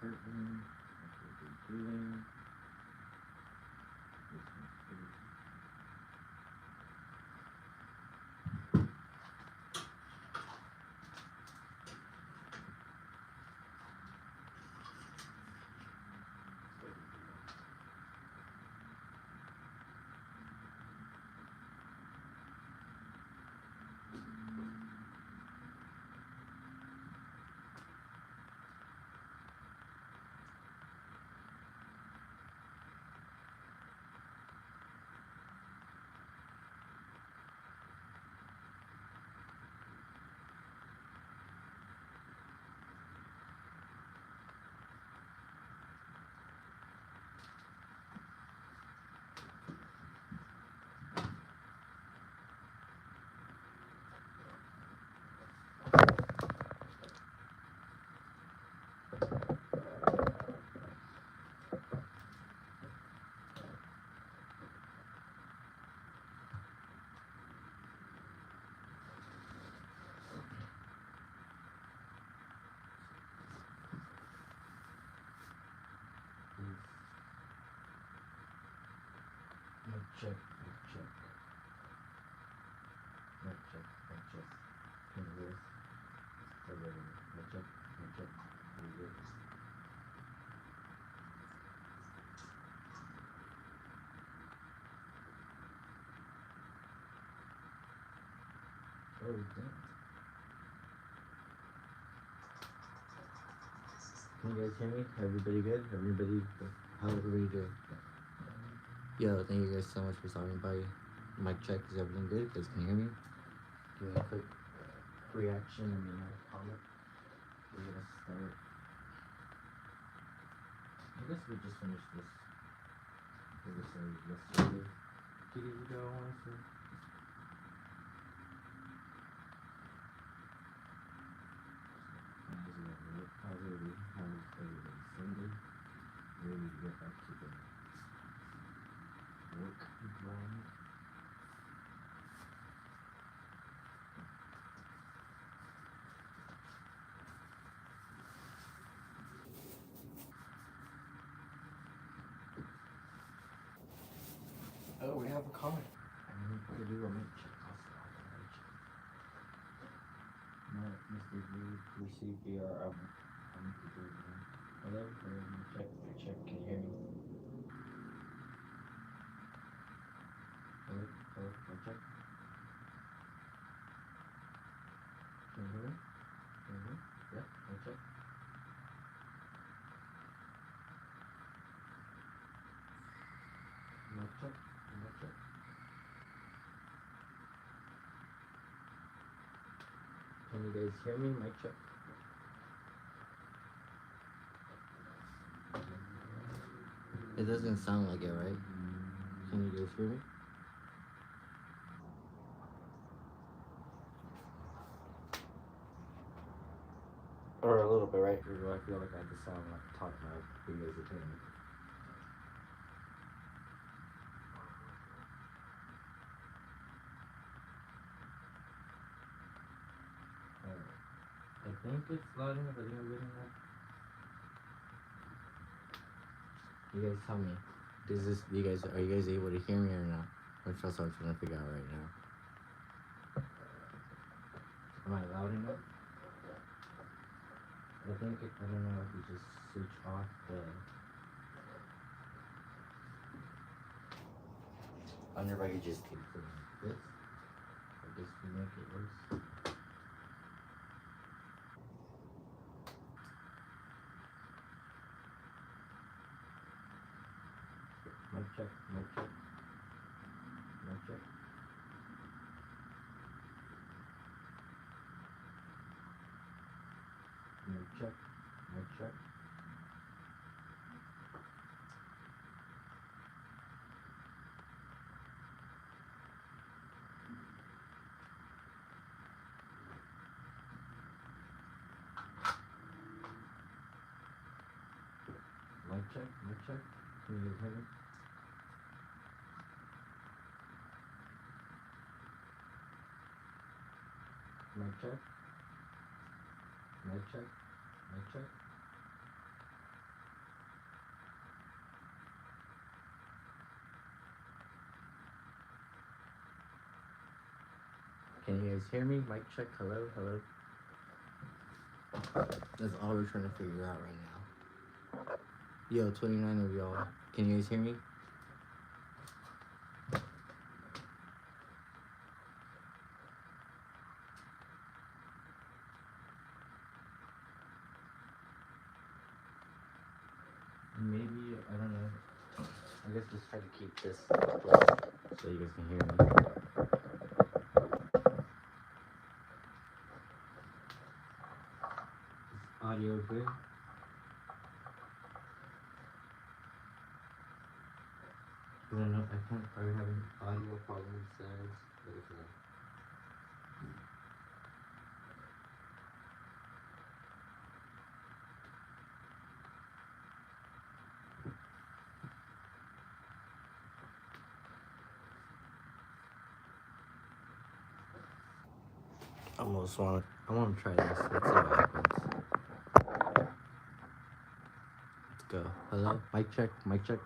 curtain. That's what they're doing. This one's good. Mic check, mic check. Mic check, mic check. Can you hear us? Mic check, mic check. Can you hear us? Oh, damn. Can you guys hear me? Everybody good? Everybody, how everybody doing? Yo, thank you guys so much for stopping by. Mic check, is everything good? Guys, can you hear me? Give me a quick reaction, a comment. We're gonna start. I guess we just finished this. We just started yesterday. 2 days ago, I wanna say. How's everybody? How's everybody Sunday? Ready to get back to the work grind. Oh, we have a comment. I need to do a mic check also. Not Mr. G received VR. I need to do it again. Hello? Mic check, mic check. Can you hear me? Hello? Hello? Mic check. Can you hear me? Can you hear me? Yeah? Mic check. Mic check. Mic check. Can you guys hear me? Mic check. It doesn't sound like it, right? Can you guys hear me? Or a little bit, right? Or I feel like I have to sound like talk loud. You guys are hearing me. I think it's loud enough. I think I'm getting that. You guys tell me. Are you guys able to hear me or not? Which else I'm trying to figure out right now. Am I loud enough? I don't know if you just switch off the. I wonder if I could just take it like this. I guess we make it worse. Mic check, mic check. Mic check. Mic check, mic check. Mic check, mic check. Can you hear me? Mic check. Mic check. Mic check. Can you guys hear me? Mic check. Hello, hello. That's all we're trying to figure out right now. Yo, 29 of y'all. Can you guys hear me? Maybe, I don't know. I guess let's try to keep this close so you guys can hear me. Is audio good? I don't know. I can't. Are we having audio problems, guys? What is that? I want to try this. Let's see what happens. Let's go. Hello? Mic check. Mic check.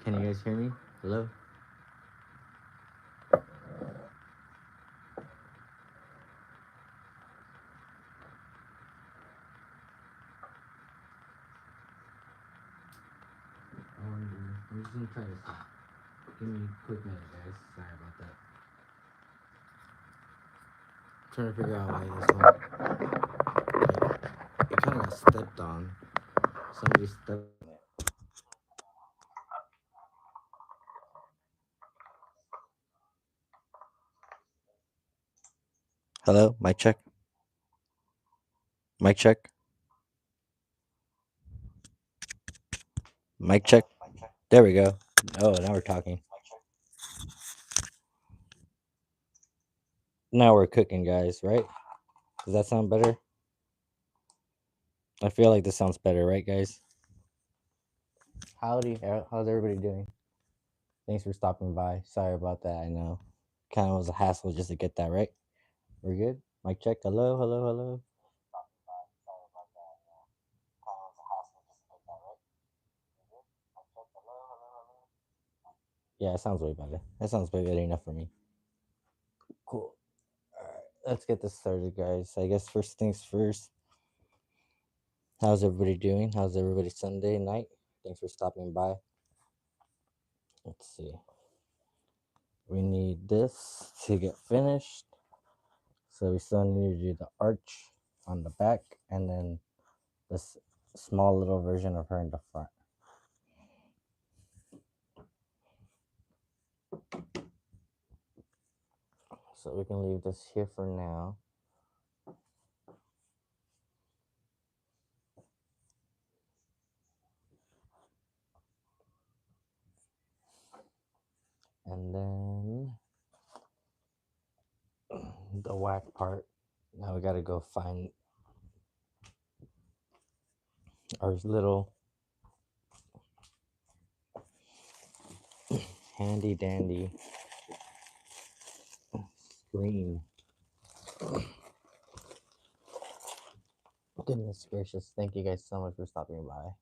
Can you guys hear me? Hello? I'm just gonna try this out. Give me a quick minute, guys. Sorry about that. I'm trying to figure out why this one. It kind of got stepped on. Somebody stepped on it. Hello? Mic check. Mic check. Mic check. There we go. Oh, now we're talking. Now we're cooking, guys, right? Does that sound better? I feel like this sounds better, right, guys? Howdy. How's everybody doing? Thanks for stopping by. Sorry about that. I know. Kind of was a hassle just to get that right. We're good? Mic check. Hello, hello, hello. Yeah, it sounds way better. That sounds way better enough for me. Cool. All right, let's get this started, guys. I guess first things first. How's everybody doing? How's everybody Sunday night? Thanks for stopping by. Let's see. We need this to get finished. So we still need to do the arch on the back and then this small little version of her in the front. So we can leave this here for now. And then the whack part. Now we gotta go find our little handy dandy screen. Goodness gracious. Thank you guys so much for stopping by.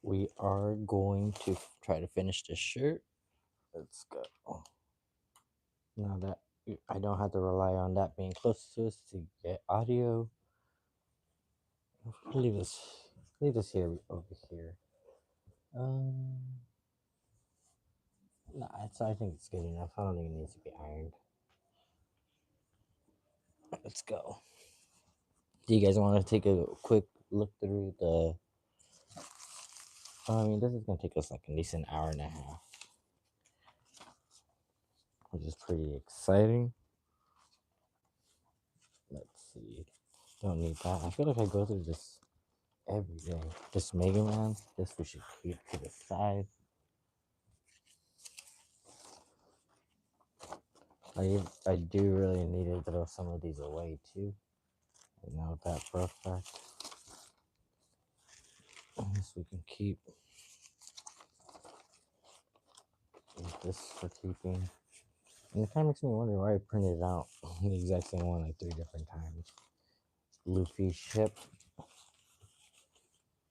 We are going to try to finish this shirt. Let's go. Now that I don't have to rely on that being close to us to get audio. Leave this here over here. Nah, I think it's good enough. I don't think it needs to be ironed. Let's go. Do you guys want to take a quick look through the? I mean, this is gonna take us like at least an hour and a half, which is pretty exciting. Let's see. Don't need that. I feel like I go through this every day. This Mega Man. This we should keep to the side. I do really need to throw some of these away too. I know that for a fact. This we can keep. This for keeping. And it kind of makes me wonder why I printed out the exact same one like 3 different times. Luffy ship.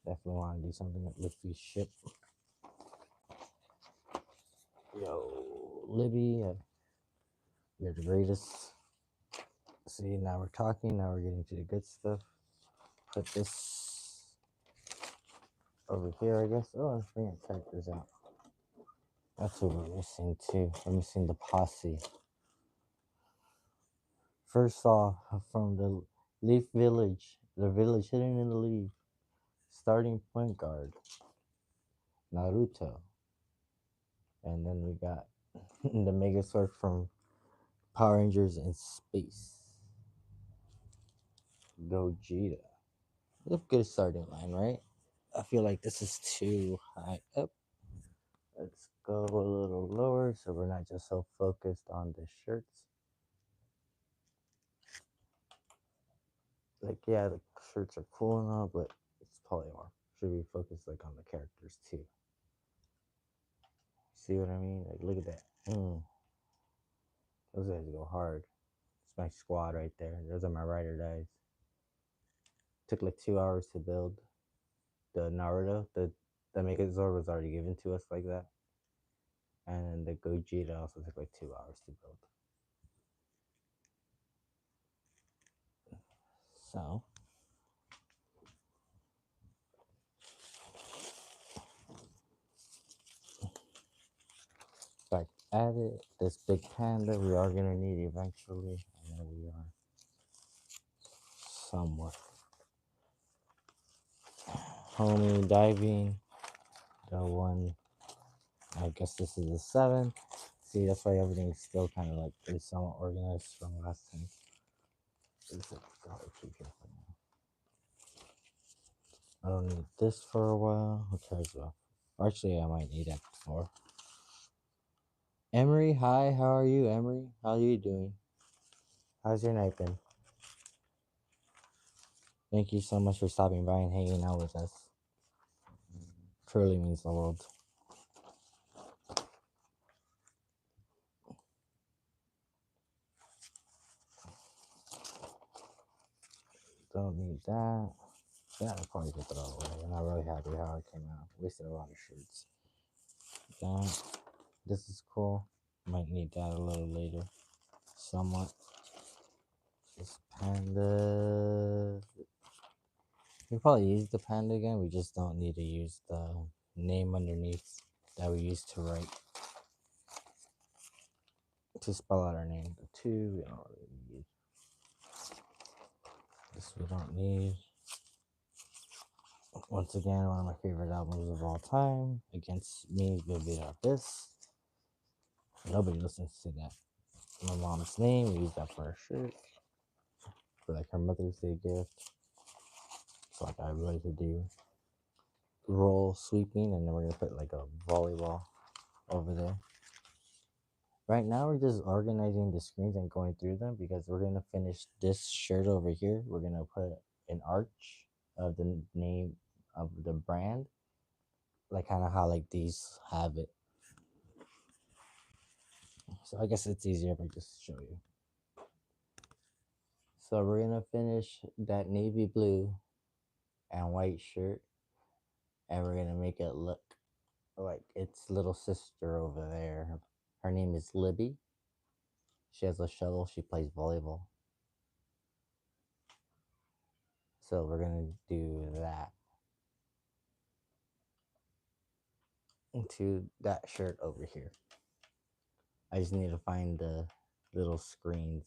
Definitely want to do something with Luffy ship. Yo, Libby, you're the greatest. See, now we're talking. Now we're getting to the good stuff. Put this over here, I guess. Oh, I'm bringing characters out. That's what we're missing too. We're missing the posse. First off, from the Leaf Village, the village hidden in the leaf, starting point guard, Naruto. And then we got the Megazord from Power Rangers in Space, Gogeta. A good starting line, right? I feel like this is too high up. Let's go a little lower so we're not just so focused on the shirts. Like, yeah, the shirts are cool and all, but it's probably more. Should we focus like on the characters too? See what I mean? Like, look at that. Those guys go hard. It's my squad right there. Those are my ride or dies. Took like 2 hours to build. The Naruto, the Megazord was already given to us like that. And the Gogeta also took like 2 hours to build. So back at it. This big panda we are gonna need eventually. I know we are somewhat. Homie diving. The one, I guess this is the 7. See, that's why everything's still kind of like pretty somewhat organized from last time. This is probably keep here for now. I don't need this for a while. Who cares though? Actually, I might need that more. Emery, hi. How are you, Emery? How are you doing? How's your night been? Thank you so much for stopping by and hanging out with us. Truly means the world. Don't need that. Yeah, I probably could throw it away. I'm not really happy how it came out. Wasted a lot of shirts. That. This is cool. Might need that a little later. Somewhat. This panda. We probably use the panda again. We just don't need to use the name underneath that we used to write. To spell out our name. The 2 we don't really need. This we don't need. Once again, one of my favorite albums of all time. Against Me, Baby Abyss. Nobody listens to that. My mom's name, we use that for our shirt. For like her Mother's Day gift. It's like I really could do roll sweeping, and then we're gonna put like a volleyball over there. Right now we're just organizing the screens and going through them because we're gonna finish this shirt over here. We're gonna put an arch of the name of the brand, like kind of how like these have it. So I guess it's easier if I just show you. So we're gonna finish that navy blue and white shirt, and we're gonna make it look like its little sister over there. Her name is Libby. She has a shuttle. She plays volleyball. So we're gonna do that into that shirt over here. I just need to find the little screens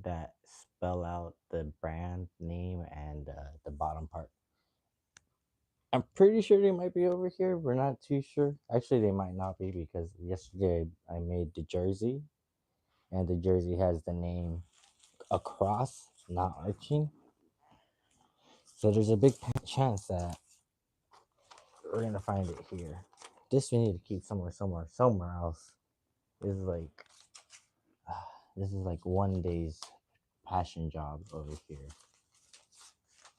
that spell out the brand name and the bottom part. I'm pretty sure they might be over here. We're not too sure. Actually, they might not be because yesterday I made the jersey, and the jersey has the name across, not arching. So there's a big chance that we're gonna find it here. This we need to keep somewhere else. This is like this is like one day's passion job over here.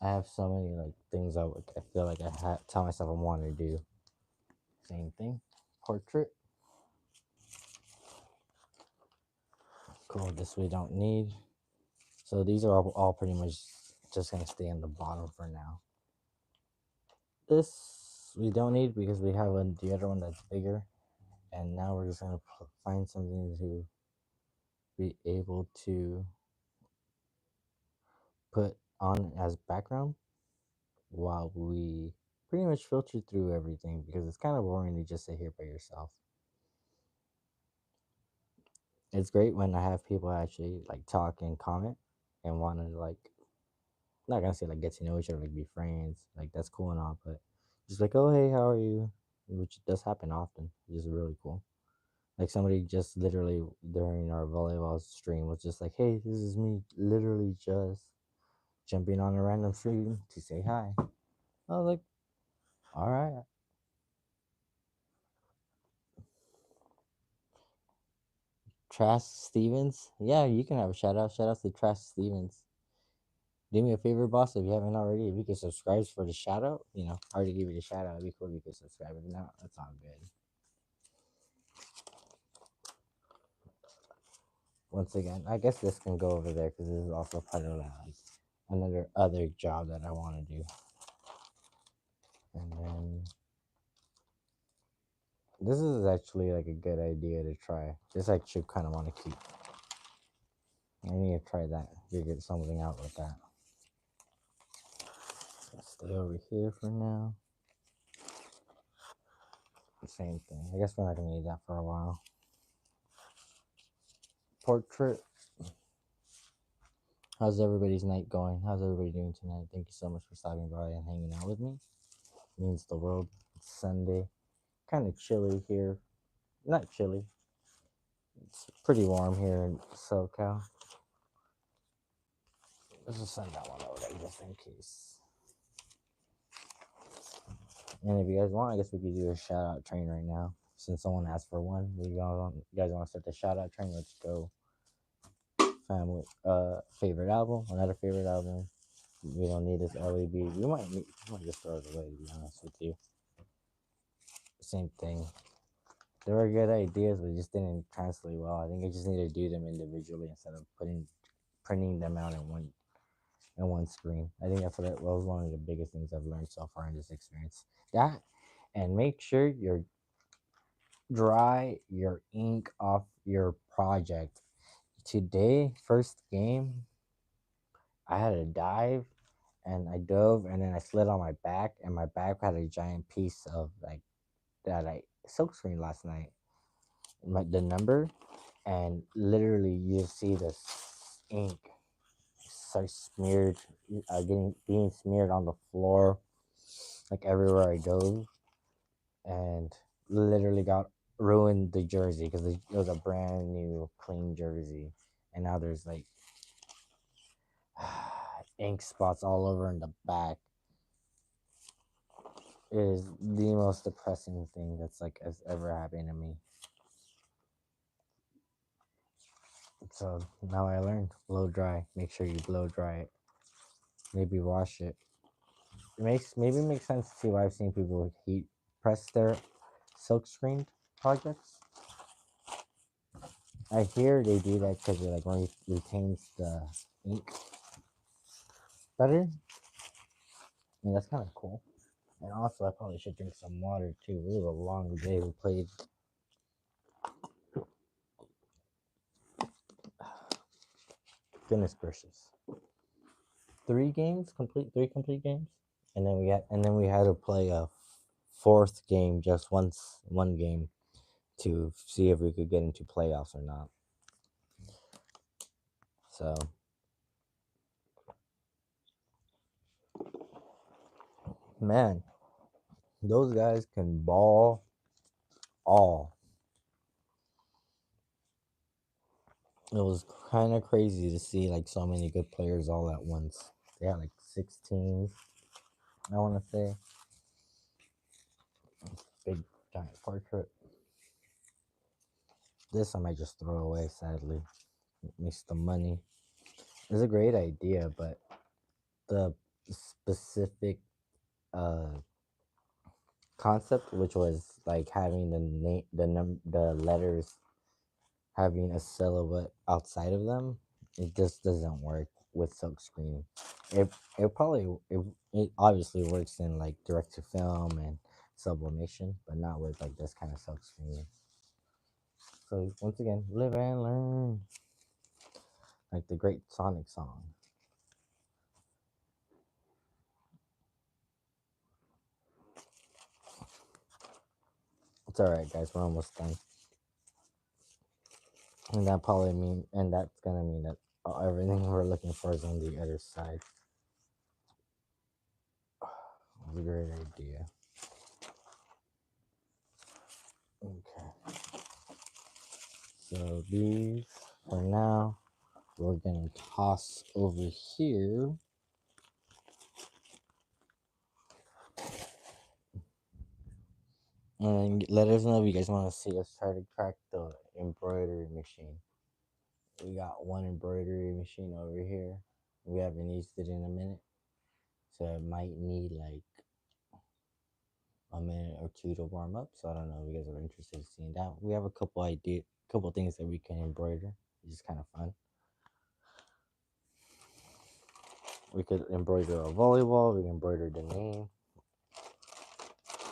I have so many like things I feel like tell myself I want to do. Same thing. Portrait. Cool. This we don't need. So these are all pretty much just gonna stay on the bottom for now. This we don't need because we have the other one that's bigger, and now we're just gonna find something to be able to put on as background while we pretty much filter through everything because it's kind of boring to just sit here by yourself. It's great when I have people actually like talk and comment and want to like not gonna say like get to know each other, like be friends, like that's cool and all, but just like, oh hey, how are you? Which does happen often, which is really cool. Like somebody just literally during our volleyball stream was just like, hey, this is me, literally just jumping on a random stream to say hi. I was like, all right. Trash Stevens, yeah, you can have a shout out. Shout out to Trash Stevens. Do me a favor, boss, if you haven't already, if you could subscribe for the shout out, I already give you the shout out. It'd be cool if you could subscribe. If not, that's all good. Once again, I guess this can go over there because this is also part of like another other job that I want to do. And then this is actually like a good idea to try. This I actually kind of want to keep. I need to try that. Figure something out with that. Stay over here for now. Same thing. I guess we're not gonna need that for a while. Portrait. How's everybody's night going? How's everybody doing tonight? Thank you so much for stopping by and hanging out with me. It means the world. It's Sunday. Kind of chilly here. Not chilly. It's pretty warm here in SoCal. Let's just send that one over there just in case. And if you guys want, I guess we could do a shout out train right now. Since someone asked for one, you guys want to start the shout out train? Let's go. Family, favorite album, another favorite album. We don't need this LEB. We might just throw it away, to be honest with you. Same thing. There were good ideas, but it just didn't translate well. I think I just need to do them individually instead of printing them out in one screen. I think that's was one of the biggest things I've learned so far in this experience. That, and make sure you're dry your ink off your project. Today, first game, I had a dive and I dove and then I slid on my back and my back had a giant piece of like that I silk screen last night. The number, and literally you see this ink so smeared, being smeared on the floor, like everywhere I dove, and literally got ruined the jersey because it was a brand new clean jersey, and now there's like ink spots all over in the back. It is the most depressing thing that's like has ever happened to me. So now I learned blow dry. Make sure you blow dry it. Maybe wash it. Maybe makes sense to see why I've seen people heat press their silk screened projects. I hear they do that because it like retains the ink better. And that's kind of cool. And also, I probably should drink some water too. It was a long day. We played. Goodness gracious. Three complete games, and then we had to play a fourth game, just one game, to see if we could get into playoffs or not. So, man, those guys can ball all. It was kind of crazy to see like so many good players all at once. They had like 16, I want to say. Big giant portrait. This I might just throw away, sadly. Makes the money. It's a great idea, but the specific concept, which was like having the letters having a silhouette outside of them, it just doesn't work with silkscreen. It it probably it obviously works in like direct to film and sublimation, but not with like this kind of silkscreen. So once again, live and learn, like the great Sonic song. It's all right, guys. We're almost done, and that's gonna mean that everything we're looking for is on the other side. That's a great idea. Okay, so these for now we're gonna toss over here. And let us know if you guys want to see us try to crack the embroidery machine. We got one embroidery machine over here. We haven't used it in a minute, so it might need like a minute or two to warm up. So I don't know if you guys are interested in seeing that. We have a couple things that we can embroider. It's just kind of fun. We could embroider a volleyball. We can embroider the name.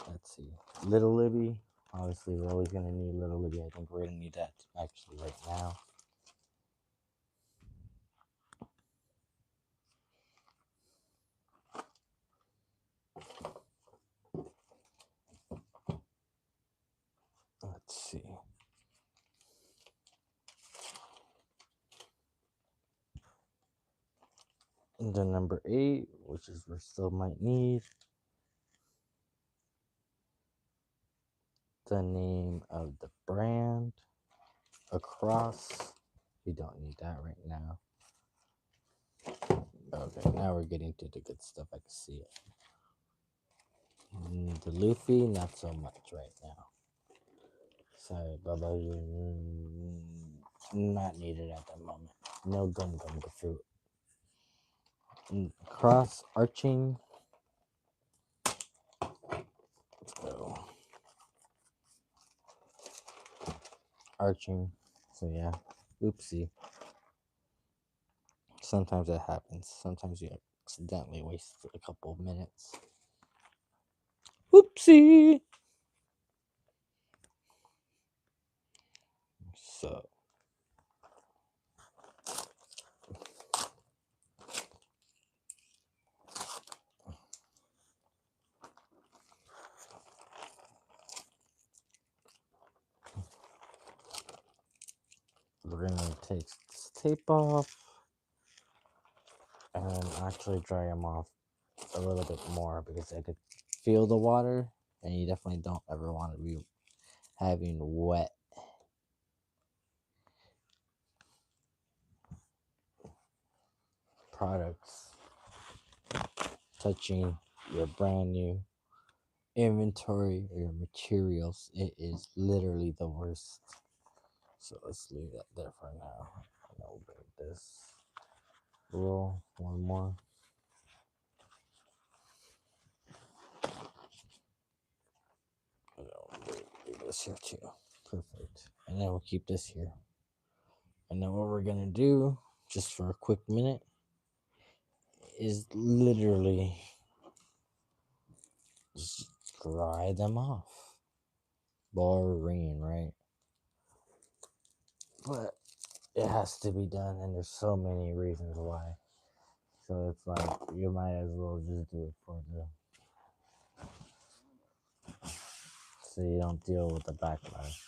Let's see, Little Libby. Obviously, we're always gonna need Little Libby. I think we're gonna need that actually right now. Let's see. The number 8, which is we still might need the name of the brand across. We don't need that right now. Okay, now we're getting to the good stuff. I can see it. The Luffy, not so much right now. Sorry, Bubba, not needed at the moment. No gum the fruit. Cross arching. Let's go. Arching. So yeah, oopsie. Sometimes that happens. Sometimes you accidentally waste a couple of minutes. Oopsie. So we're gonna take this tape off and actually dry them off a little bit more because I could feel the water, and you definitely don't ever want to be having wet products touching your brand new inventory or your materials. It is literally the worst. So let's leave that there for now. And I'll bring this roll one more. And I'll bring this here too. Perfect. And then we'll keep this here. And then what we're gonna do, just for a quick minute, is literally just dry them off. Boring, right? But it has to be done, and there's so many reasons why. So it's like you might as well just do it for the so you don't deal with the backlash.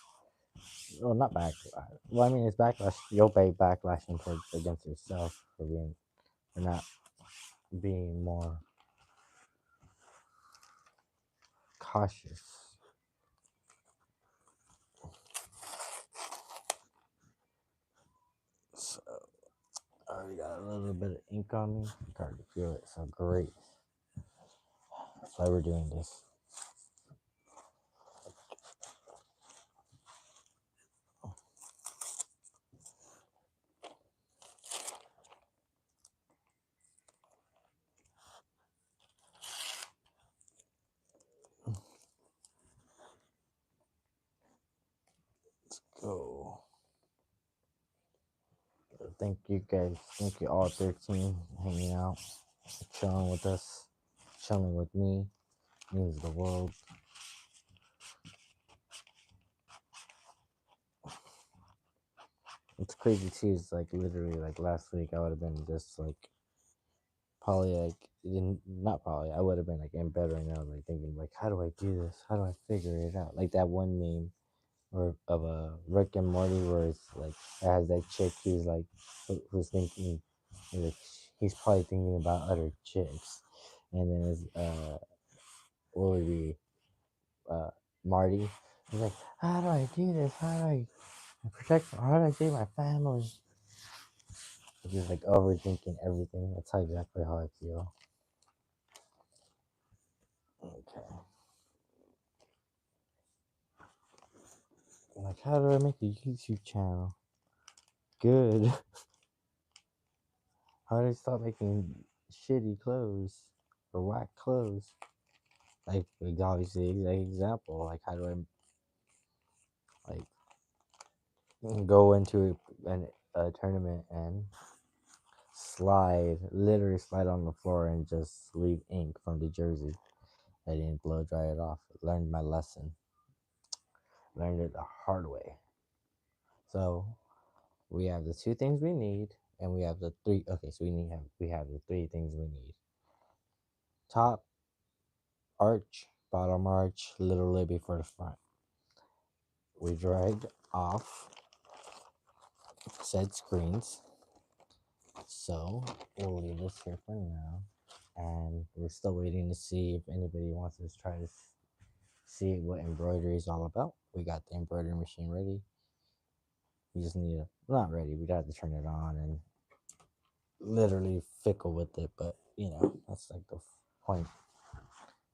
Well, not backlash. Well, I mean it's backlash. You'll pay backlashing towards against yourself for not being more cautious. So I already got a little bit of ink on me. It's hard to feel it so great. That's why we're doing this. Let's go. thank you guys. Thank you all 13 hanging out, chilling with us, chilling with me. Means the world. It's crazy too. It's like literally like last week I would have been just like probably like not probably I would have been like in bed right now like thinking like how do I do this? How do I figure it out? Like that one meme or of a Rick and Morty where it's like it has that chick who's like who's thinking like he's probably thinking about other chicks, and then it's what would be uh Marty. He's like, how do I do this? How do I protect? How do I save my family? Just like overthinking everything. That's how exactly how I feel. Okay. Like, how do I make a YouTube channel? Good. How do I stop making shitty clothes or whack clothes? Like obviously, like example. Like, how do I like go into a tournament and literally slide on the floor and just leave ink from the jersey? I didn't blow dry it off. Learned my lesson. Learned it the hard way. So we have the two things we need, and we have the three. Okay, so we have the three things we need: top arch, bottom arch, little libby for the front. We dragged off said screens, so we'll leave this here for now. And we're still waiting to see if anybody wants to try to see what embroidery is all about. We got the embroidery machine ready. We just need to, not ready, we'd have to turn it on and literally fickle with it, but you know, that's like the point.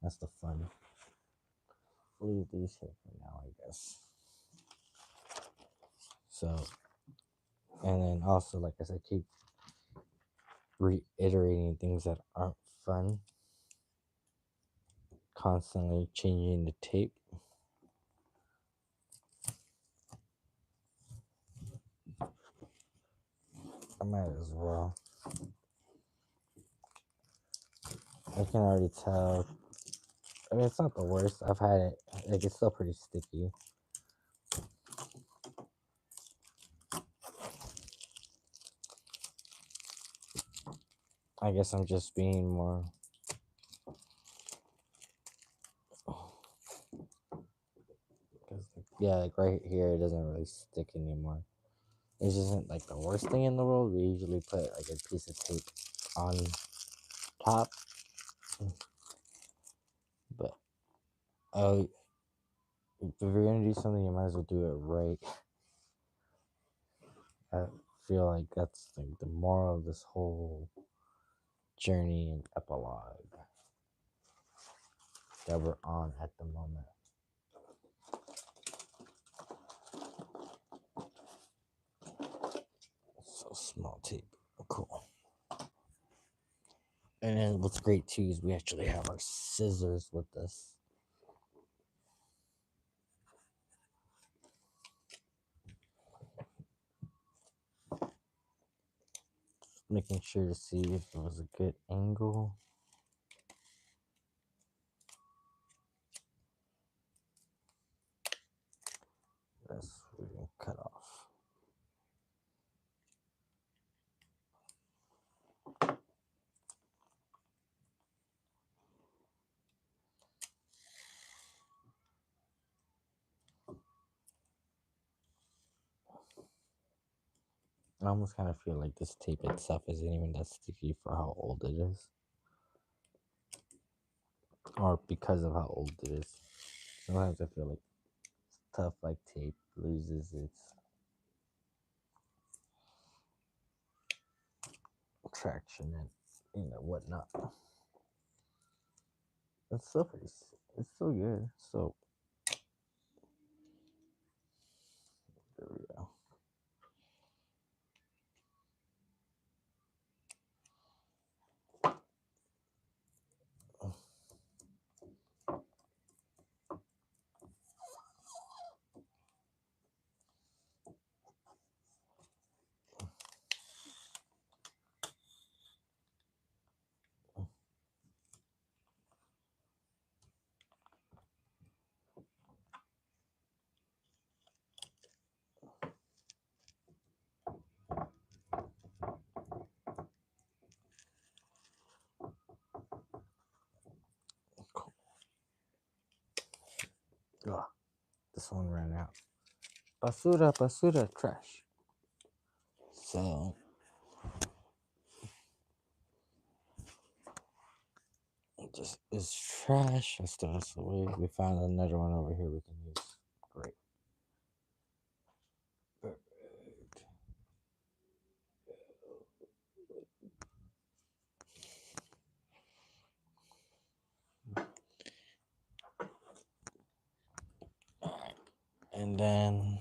That's the fun. Leave these here for now, I guess. So, and then also, like I said, keep reiterating things that aren't fun, constantly changing the tape. I might as well. I can already tell. I mean, it's not the worst. I've had it. Like, it's still pretty sticky. I guess I'm just being more. Yeah, like right here, it doesn't really stick anymore. It isn't like the worst thing in the world. We usually put like a piece of tape on top, but if you're gonna do something, you might as well do it right. I feel like that's like the moral of this whole journey and epilogue that we're on at the moment. So small tape, cool. And then what's great too is we actually have our scissors with us. Making sure to see if it was a good angle. That's what we're gonna cut off. I almost kind of feel like this tape itself isn't even that sticky for how old it is. Or because of how old it is. Sometimes I feel like stuff like tape loses its traction and whatnot. It's still it's still good. So there we go. this one ran out. Basura, trash. So it just is trash. Let's throw this away. We found another one over here we can use. Great. Perfect. Alright. And then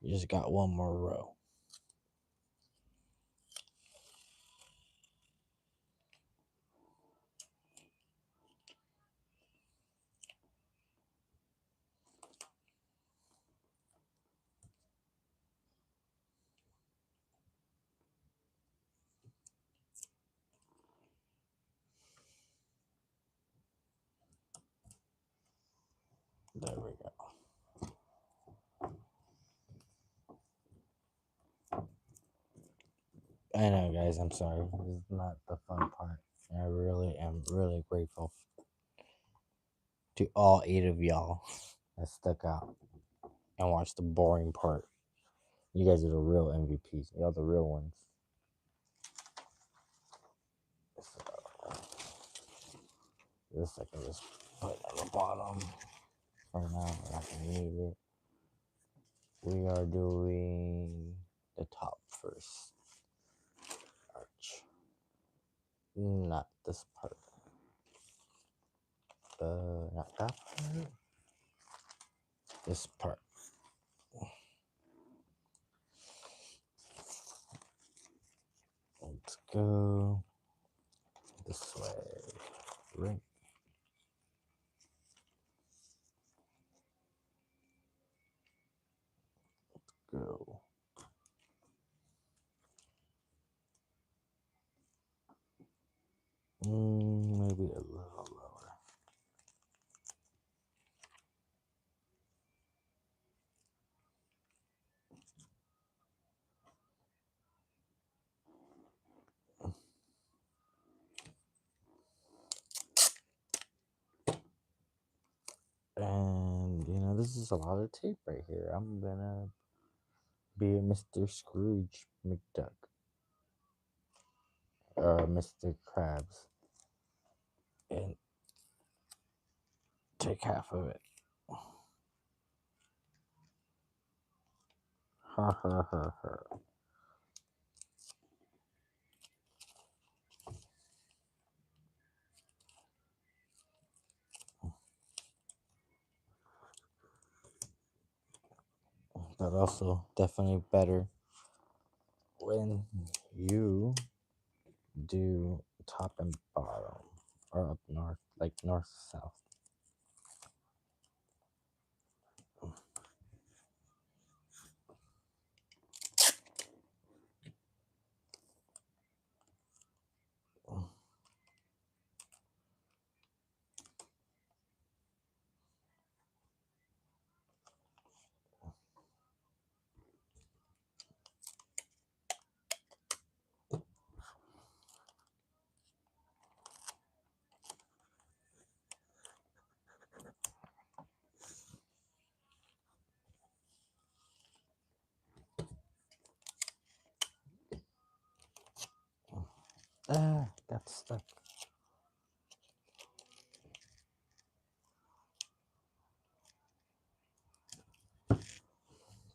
you just got one more row. There we go. I know, guys, I'm sorry. This is not the fun part. I really am really grateful to all 8 of y'all that stuck out and watched the boring part. You guys are the real MVPs. Y'all the real ones. This I can just put on the bottom for now. I'm not gonna need it. We are doing the top first. Arch. Not this part. Not that part. This part. Let's go this way. Right. Go. Maybe a little lower. And this is a lot of tape right here. I'm gonna be a Mr. Scrooge McDuck. Or Mr. Krabs. And take half of it. Ha ha ha ha. But also definitely better when you do top and bottom, or up north, like north south. Got stuck.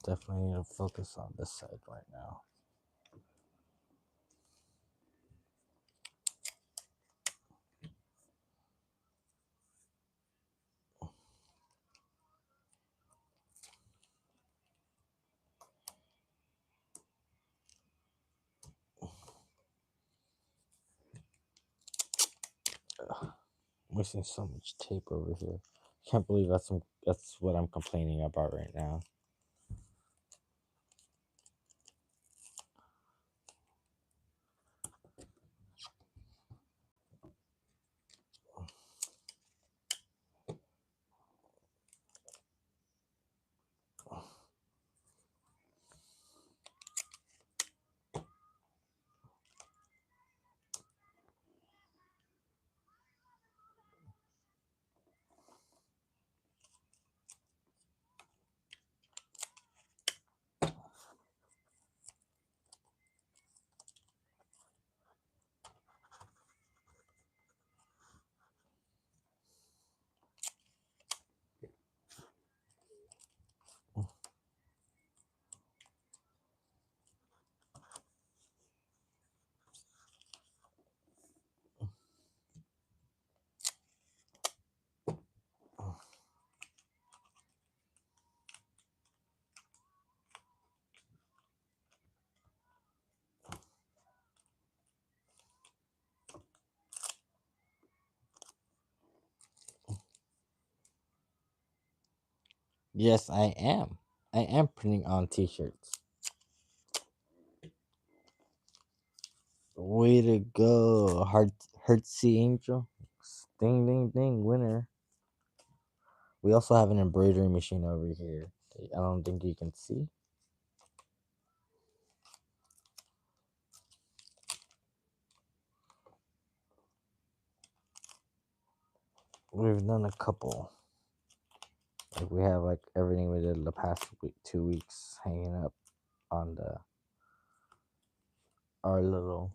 Definitely need to focus on this side right now. I'm wasting so much tape over here. Can't believe that's what I'm complaining about right now. Yes, I am. I am printing on t-shirts. Way to go, Heartsy Angel. Ding ding ding, winner. We also have an embroidery machine over here. I don't think you can see. We've done a couple. Like we have like everything we did the past week, 2 weeks hanging up on the our little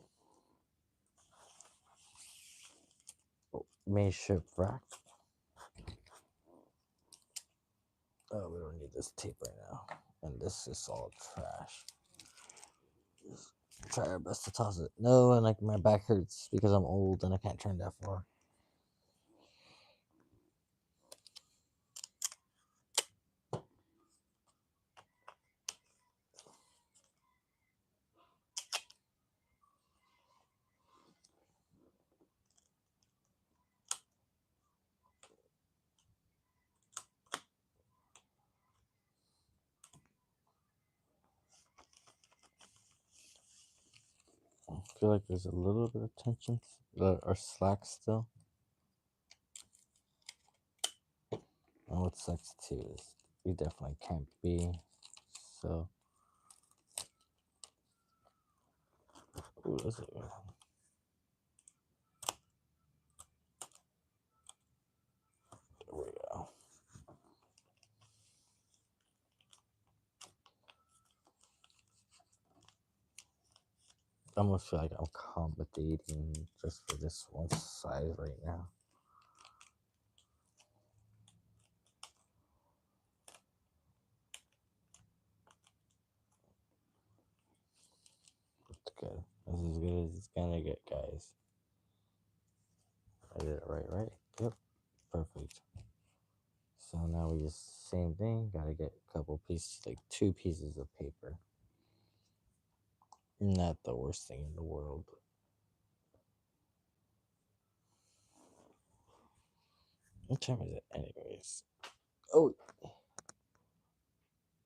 makeshift rack. Oh, we don't need this tape right now, and this is all trash. Just try our best to toss it. No, and like my back hurts because I'm old and I can't turn that far. I feel like there's a little bit of tension or slack still. And what sucks too is we definitely can't be. So, ooh, that's it. There we go. I almost feel like I'm accommodating just for this one side right now. It's good. This is as good as it's gonna get, guys. I did it right? Yep, perfect. So now we just same thing. Gotta get a couple pieces, like 2 pieces of paper. Not the worst thing in the world. What time is it, anyways? Oh,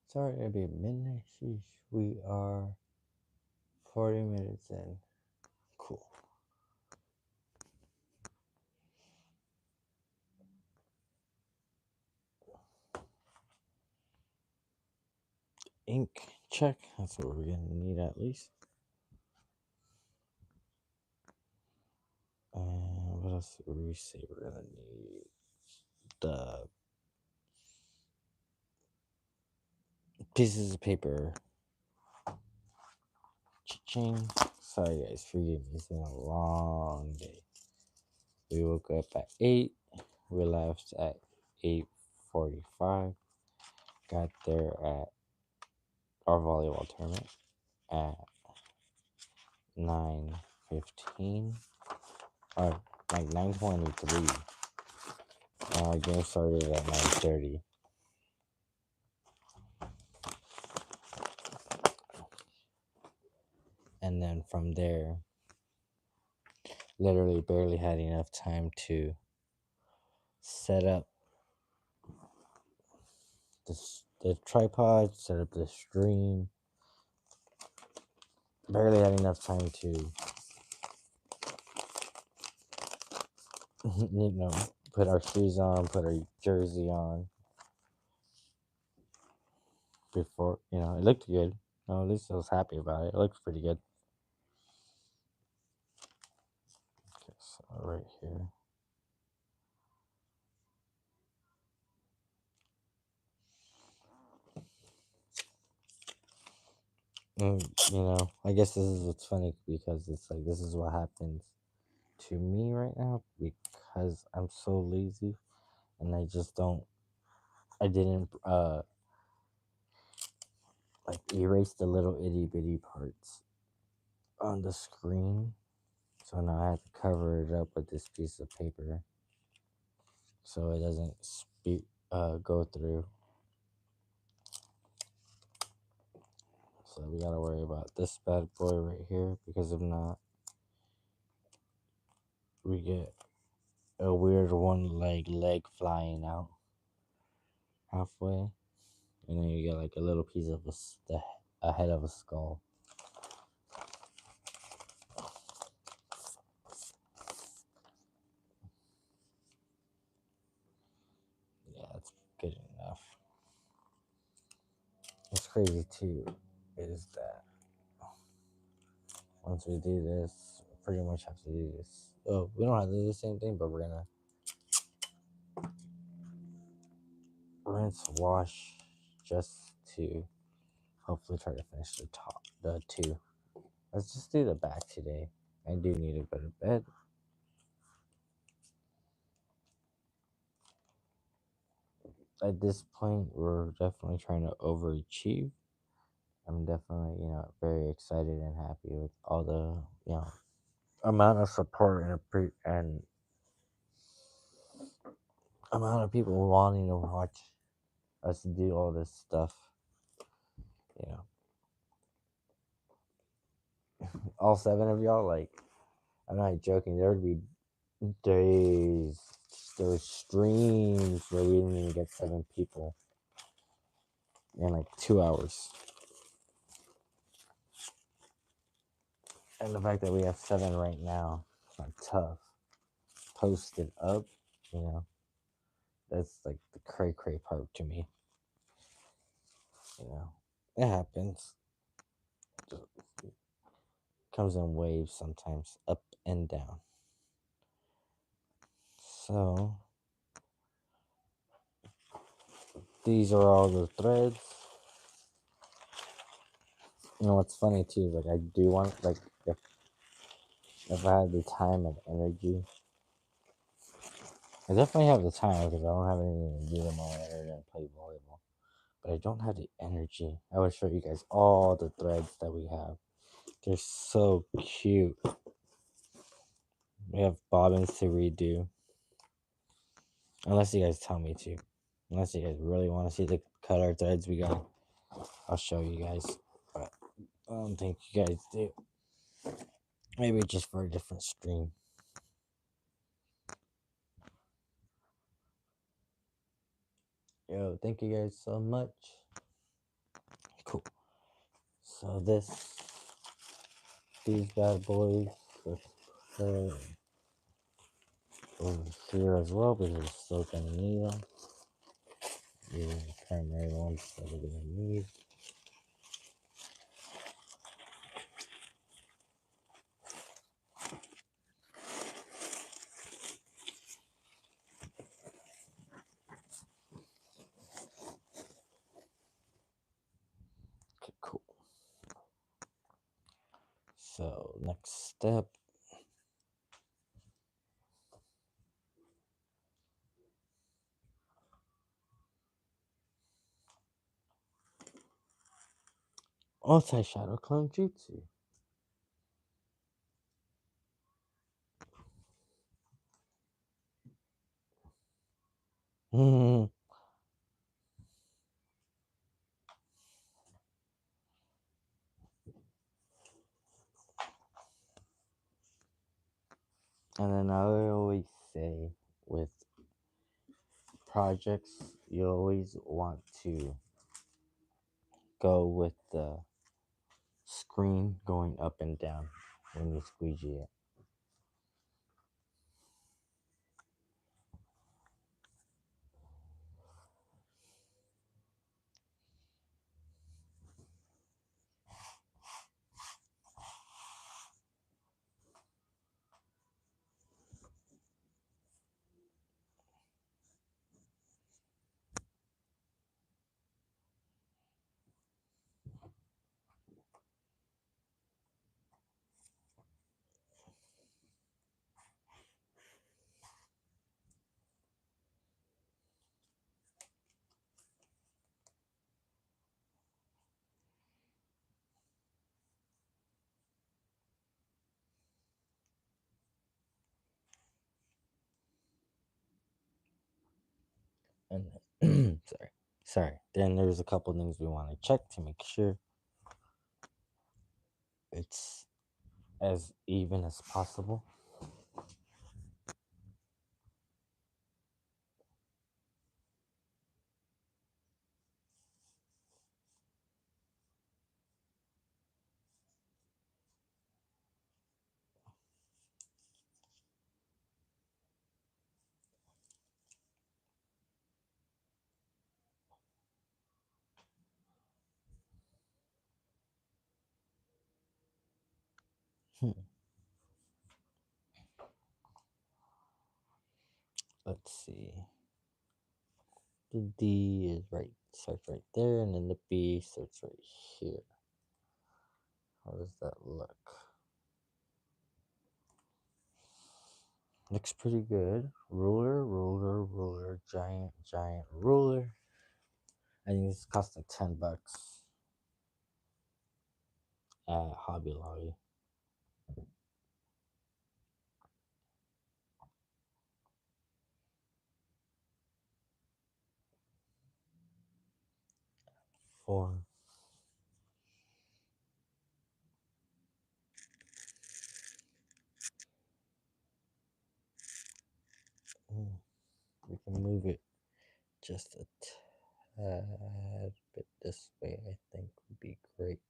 sorry, it'll be midnight. Sheesh. We are 40 minutes in. Cool. Ink check. That's what we're gonna need at least. What else did we say we're gonna need? The pieces of paper. Cha-ching. Sorry guys, forgive me. It's been a long day. We woke up at 8. We left at 8:45. Got there at our volleyball tournament at 9:15. Or like 9:23. Our game started at 9:30. And then from there, literally barely had enough time to set up the tripod, set up the stream. Barely had enough time to, put our shoes on, put our jersey on. Before, it looked good. At least I was happy about it. It looks pretty good. Okay, so right here. I guess this is what's funny because it's like this is what happens to me right now because I'm so lazy and I didn't like erase the little itty bitty parts on the screen. So now I have to cover it up with this piece of paper so it doesn't go through. So we gotta worry about this bad boy right here because if not, we get a weird leg flying out halfway. and then you get like a little piece of a head of a skull. Yeah, that's good enough. What's crazy too is that once we do this, we pretty much have to do this. Oh, we don't have to do the same thing, but we're gonna rinse, wash, just to hopefully try to finish the two. Let's just do the back today. I do need to go to bed. At this point, we're definitely trying to overachieve. I'm definitely, very excited and happy with all the, amount of support and amount of people wanting to watch us do all this stuff. You know, all seven of y'all. Like, I'm not joking. There would be days, there were streams where we didn't even get 7 people in like 2 hours. And the fact that we have 7 right now, it's not tough. Posted up, that's like the cray part to me. It happens. It comes in waves sometimes, up and down. So these are all the threads. What's funny too is like I do want, like, if I had the time and energy, I definitely have the time because I don't have anything to do tomorrow other than play volleyball. But I don't have the energy. I will show you guys all the threads that we have. They're so cute. We have bobbins to redo. Unless you guys tell me to. Unless you guys really want to see the color threads we got, I'll show you guys. But I don't think you guys do. Maybe just for a different stream. Yo, thank you guys so much. Cool. So these bad boys, over here as well, because we're still gonna need them. These are the primary ones that we're gonna need. Okay, cool. So next step. Multi-shadow clone jutsu. And then I always say with projects, you always want to go with the screen going up and down when you squeegee it. And sorry. Then there's a couple things we want to check to make sure it's as even as possible. Hmm. Let's see. The D is right, starts right there, and then the B starts right here. How does that look? Looks pretty good. Ruler, ruler, ruler, giant, giant ruler. I think this cost like $10 at Hobby Lobby. For we can move it just a tad bit this way. I think would be great.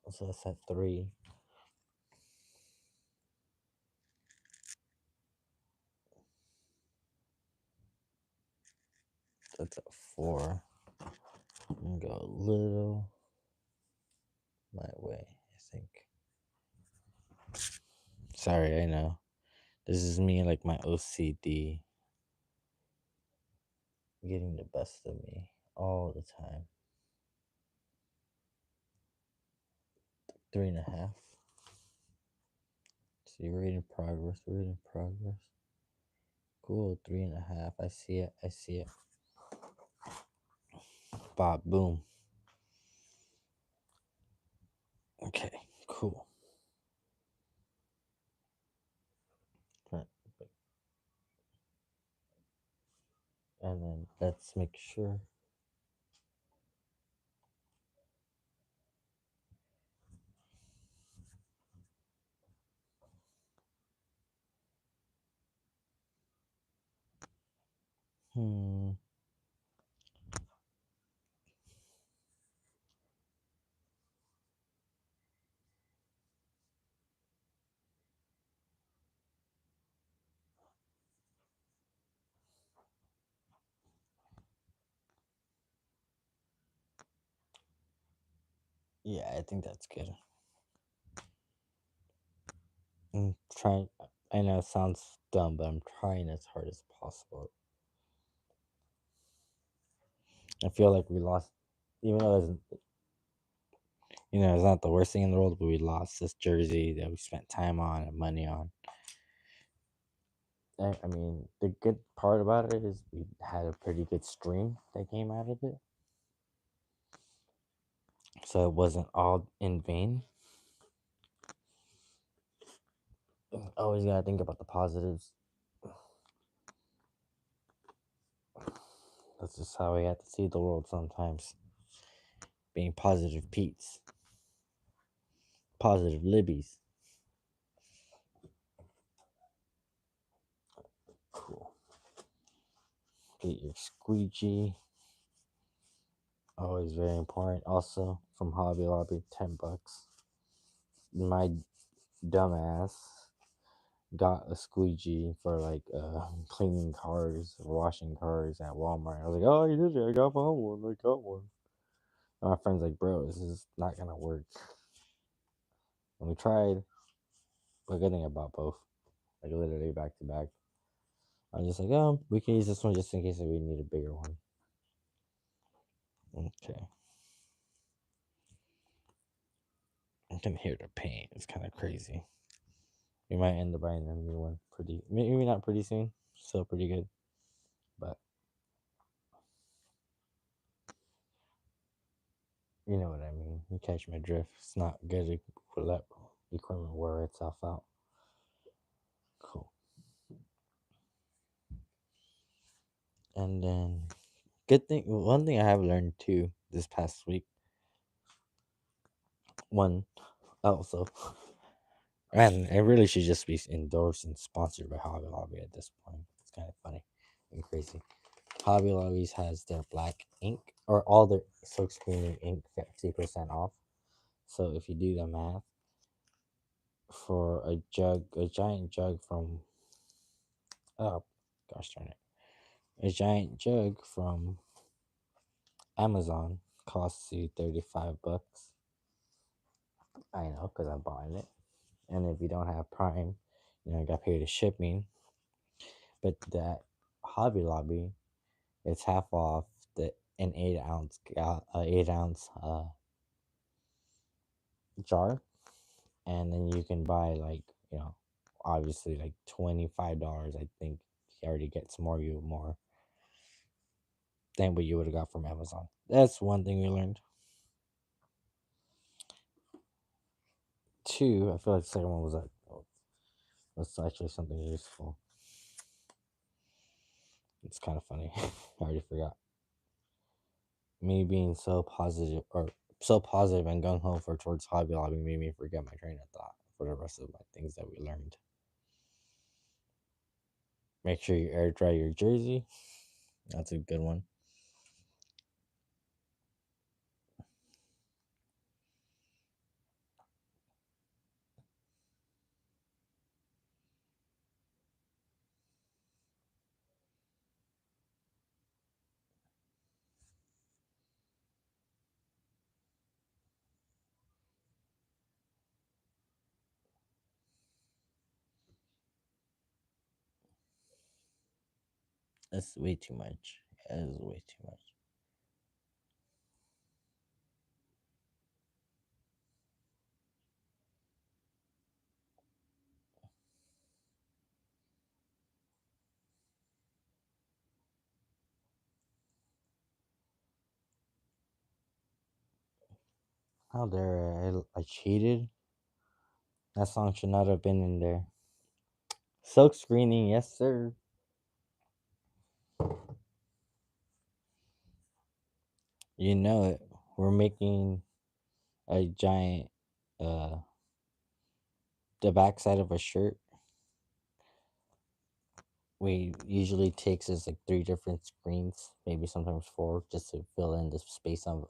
So that's at 3. That's at 4. And go a little my way, I think. Sorry, I know. This is me, like my OCD getting the best of me all the time. 3.5. See, we're in progress. We're in progress. Cool, 3.5. I see it. I see it. Bob, boom. Okay, cool. Right. And then let's make sure. Hmm. Yeah, I think that's good. I'm trying. I know it sounds dumb, but I'm trying as hard as possible. I feel like we lost, even though it's not the worst thing in the world, but we lost this jersey that we spent time on and money on. I mean, the good part about it is we had a pretty good stream that came out of it, so it wasn't all in vain. Always gotta think about the positives. That's just how we have to see the world sometimes. Being positive Pete's, positive Libby's. Cool. Get your squeegee. Always very important. Also from Hobby Lobby, $10. My dumbass got a squeegee for like cleaning cars, washing cars at Walmart. I was like, oh, you did it? I got my own one. I got one. And my friend's like, bro, this is not gonna work. And we tried, but good thing I bought both, like literally back to back. I was just like, oh, we can use this one just in case we need a bigger one. Okay. I can hear the paint. It's kind of crazy. We might end up buying a new one maybe not pretty soon. Still pretty good, but you know what I mean. You catch my drift. It's not good to let equipment wear itself out. Cool. And then, one thing I have learned too this past week. One, also, and it really should just be endorsed and sponsored by Hobby Lobby at this point. It's kind of funny and crazy. Hobby Lobby's has their black ink or all their silk screening ink 50% off. So if you do the math, for a giant jug from, oh gosh darn it, a giant jug from Amazon costs you $35. I know, because I'm buying it. And if you don't have Prime, you got to pay the shipping. But that Hobby Lobby, it's half off the an 8 ounce jar, and then you can buy like obviously like $25. I think he already gets more than what you would have got from Amazon. That's one thing we learned. Two, I feel like the second one was actually something useful. It's kind of funny. I already forgot. Me being so positive and gung ho for towards Hobby Lobby made me forget my train of thought for the rest of my things that we learned. Make sure you air dry your jersey. That's a good one. That's way too much. That is way too much. How dare I cheated? That song should not have been in there. Silk screening, yes sir. You know it. We're making a giant uh the backside of a shirt. We usually takes us like 3 different screens, maybe sometimes 4, just to fill in the space on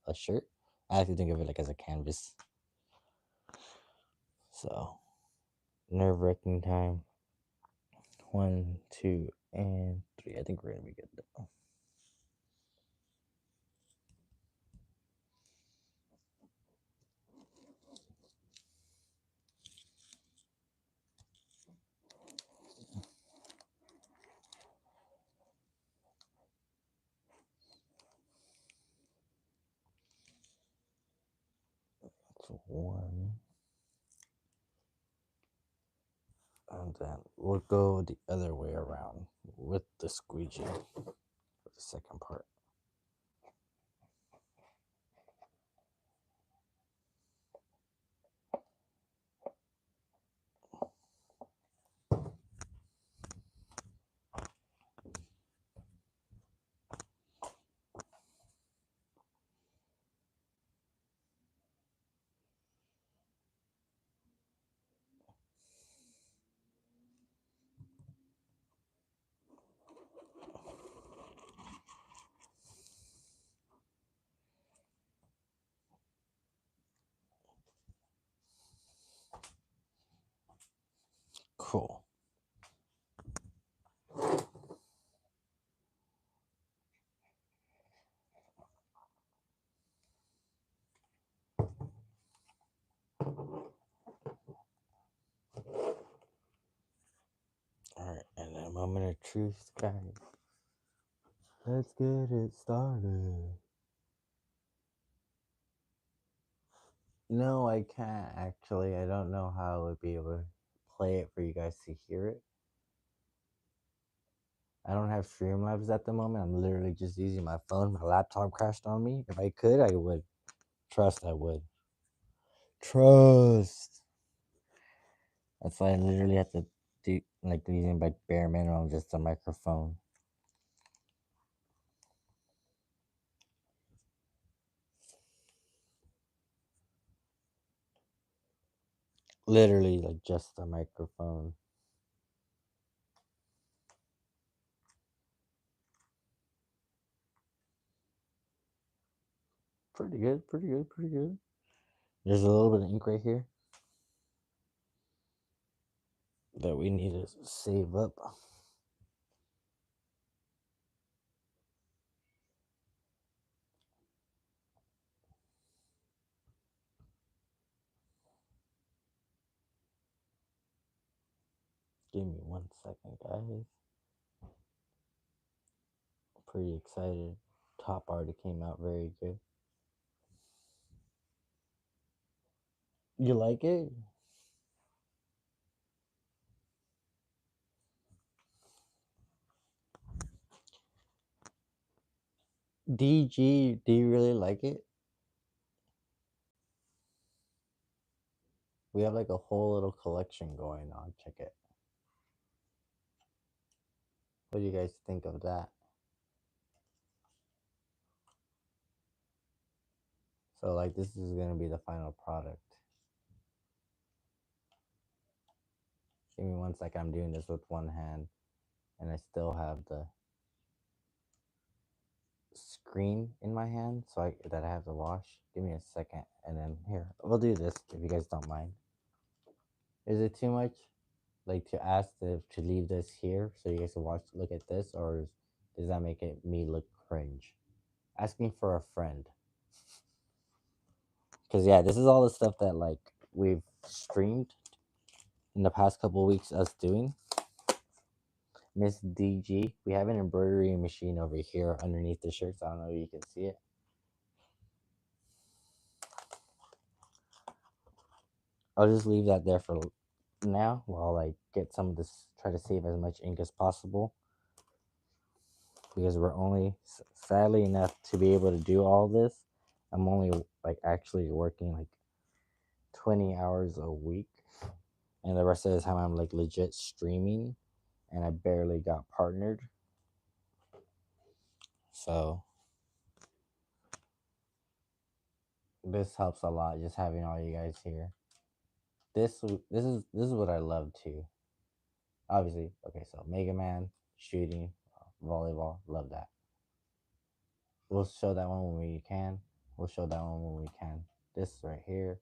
a shirt. I like to think of it like as a canvas. So nerve wracking time. 1, 2, and 3. I think we're gonna be good though. So 1, and then we'll go the other way around with the squeegee for the second part. Cool. Alright, and a moment of truth, guys. Let's get it started. No, I can't actually. I don't know how I would be able to play it for you guys to hear it. I don't have Streamlabs at the moment. I'm literally just using my phone. My laptop crashed on me. If I could, I would. Trust, I would. Trust. That's why I literally have to do like using by bare minimum just a microphone. Literally like just a microphone. Pretty good, pretty good, pretty good. There's a little bit of ink right here. that we need to save up. Give me 1 second, guys. Pretty excited. Top already came out very good. You like it? DG, do you really like it? We have like a whole little collection going on. Check it. What do you guys think of that? So like this is gonna be the final product. Give me 1 second. I'm doing this with one hand, and I still have the screen in my hand, so that I have to wash. Give me a second, and then here we'll do this if you guys don't mind. Is it too much, like to ask to leave this here so you guys can watch look at this, or does that make it me look cringe? Asking for a friend, because yeah, this is all the stuff that like we've streamed in the past couple of weeks us doing. Miss DG, we have an embroidery machine over here underneath the shirts. I don't know if you can see it. I'll just leave that there for now while I get some of this, try to save as much ink as possible, because we're only sadly enough to be able to do all this. I'm only like actually working like 20 hours a week, and the rest of the time I'm like legit streaming, and I barely got partnered. So this helps a lot, just having all you guys here. This is what I love too. Obviously, okay, so Mega Man, shooting, volleyball, love that. We'll show that one when we can. We'll show that one when we can. This right here,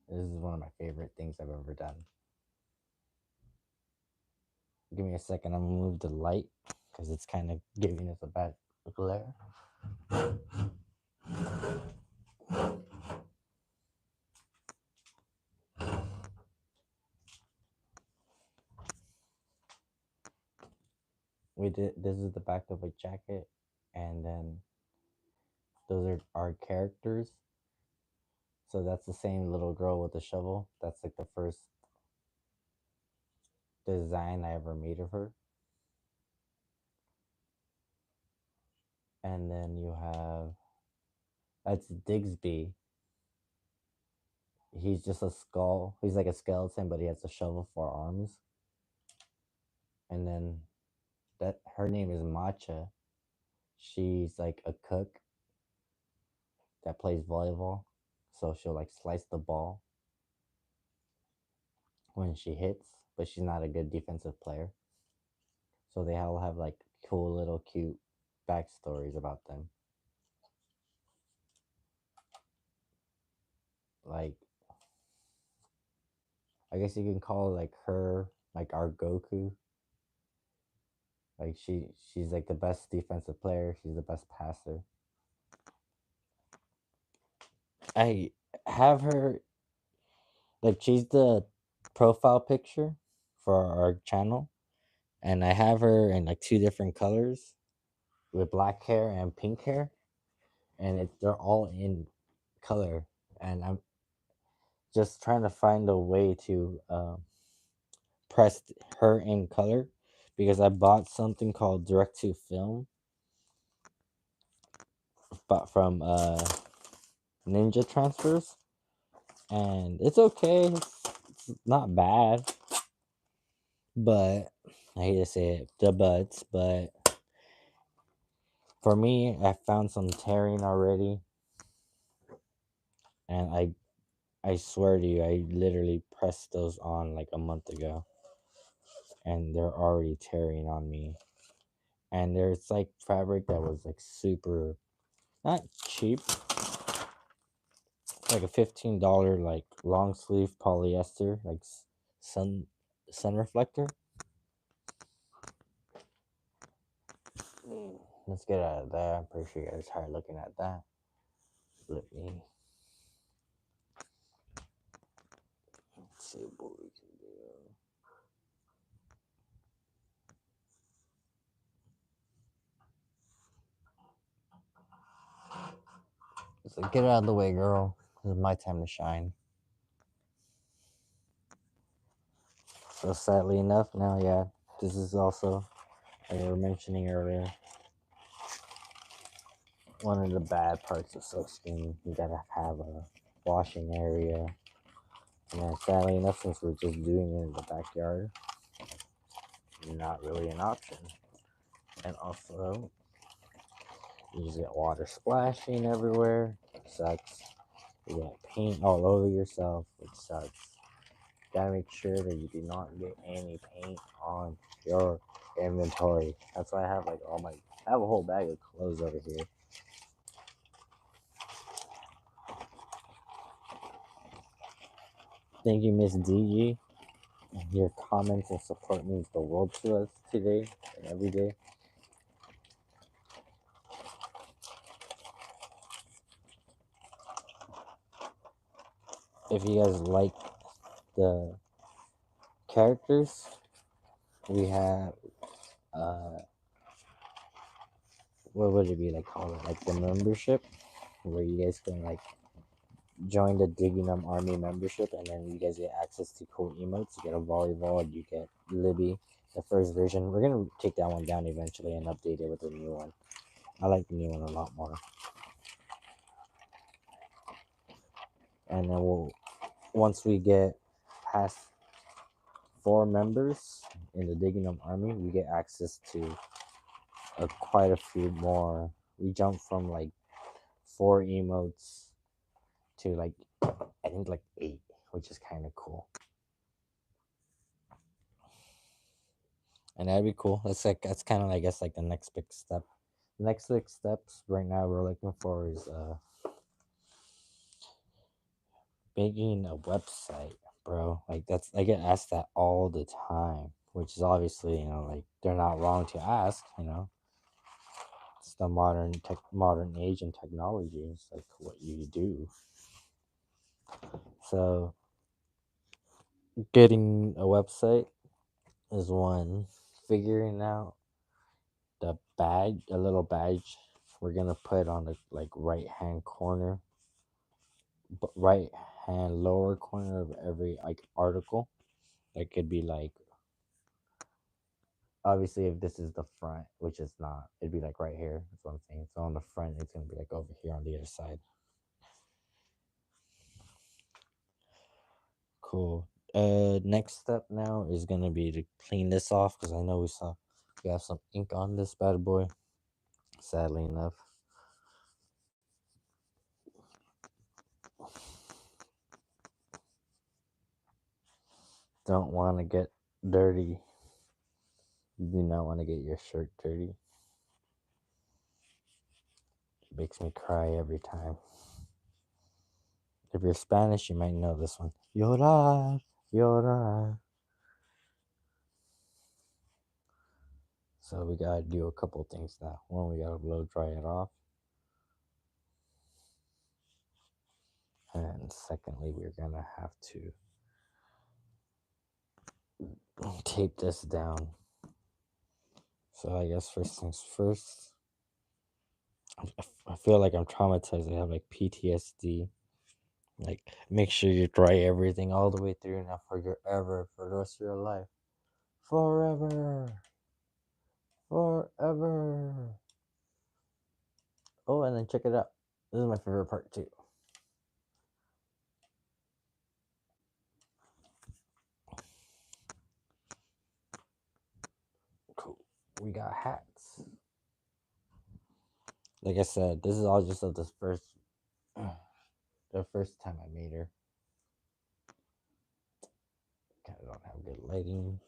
this is one of my favorite things I've ever done. Give me a second. I'm gonna move the light because it's kind of giving us a bad glare. We did. This is the back of a jacket, and then those are our characters. So that's the same little girl with the shovel. That's like the first design I ever made of her. And then you have, that's Digsby. He's just a skull. He's like a skeleton, but he has a shovel for arms. And then that her name is Matcha. She's like a cook that plays volleyball. So she'll like slice the ball when she hits, but she's not a good defensive player. So they all have like cool little cute backstories about them. Like, I guess you can call like her like our Goku. Like she's like the best defensive player. She's the best passer. I have her, like, she's the profile picture for our channel, and I have her in like two different colors with black hair and pink hair, and they're all in color, and I'm just trying to find a way to press her in color, because I bought something called direct to film, but from Ninja Transfers, and it's okay. It's not bad, but I hate to say it, the buts, but for me, I found some tearing already, and I swear to you, I literally pressed those on like a month ago, and they're already tearing on me. And there's like fabric that was like super not cheap, like a $15 like long sleeve polyester, like sun sun reflector. Let's get out of there. I'm pretty sure you guys are tired looking at that. Let me see what we can do. So get out of the way, girl. This is my time to shine. So sadly enough, now yeah, this is also, like I was mentioning earlier, one of the bad parts of silkscreen. You gotta have a washing area. And then sadly enough, since we're just doing it in the backyard, not really an option. And also, you just get water splashing everywhere. It sucks. You get paint all over yourself, which sucks. Gotta make sure that you do not get any paint on your inventory. That's why I have like I have a whole bag of clothes over here. Thank you, Miss DG. Your comments and support means the world to us today and every day. If you guys like the characters, we have what would it be like called? Like the membership, where you guys can like join the Dignum Army membership, and then you guys get access to cool emotes. You get a volleyball, you get Libby, the first version. We're gonna take that one down eventually and update it with a new one. I like the new one a lot more. And then once we get past 4 members in the Dignum Army, we get access to quite a few more. We jump from like 4 emotes to like I think like 8, which is kind of cool. And that'd be cool. That's kind of I guess like the next big step. The next big steps right now we're looking for is making a website, bro. Like that's I get asked that all the time, which is obviously like they're not wrong to ask. It's the modern age and technology. It's like what you do. So getting a website is one. Figuring out the badge, a little badge we're gonna put on the like right hand corner, right hand lower corner of every like article. That could be like obviously if this is the front, which is not, it'd be like right here. That's what I'm saying. So on the front, it's gonna be like over here on the other side. Cool. Next step now is gonna be to clean this off because I know we have some ink on this bad boy. Sadly enough. Don't want to get dirty. You do not want to get your shirt dirty. It makes me cry every time. If you're Spanish, you might know this one. Llorar, llorar. So we gotta do a couple things now. One, we gotta blow dry it off. And secondly, we're gonna have to tape this down. So I guess first things first, I feel like I'm traumatized. I have like PTSD. Like, make sure you dry everything all the way through now for the rest of your life. Forever. Forever. Oh, and then check it out. This is my favorite part too. Cool. We got hats. Like I said, this is all just of this the first time I made her. I don't have good lighting.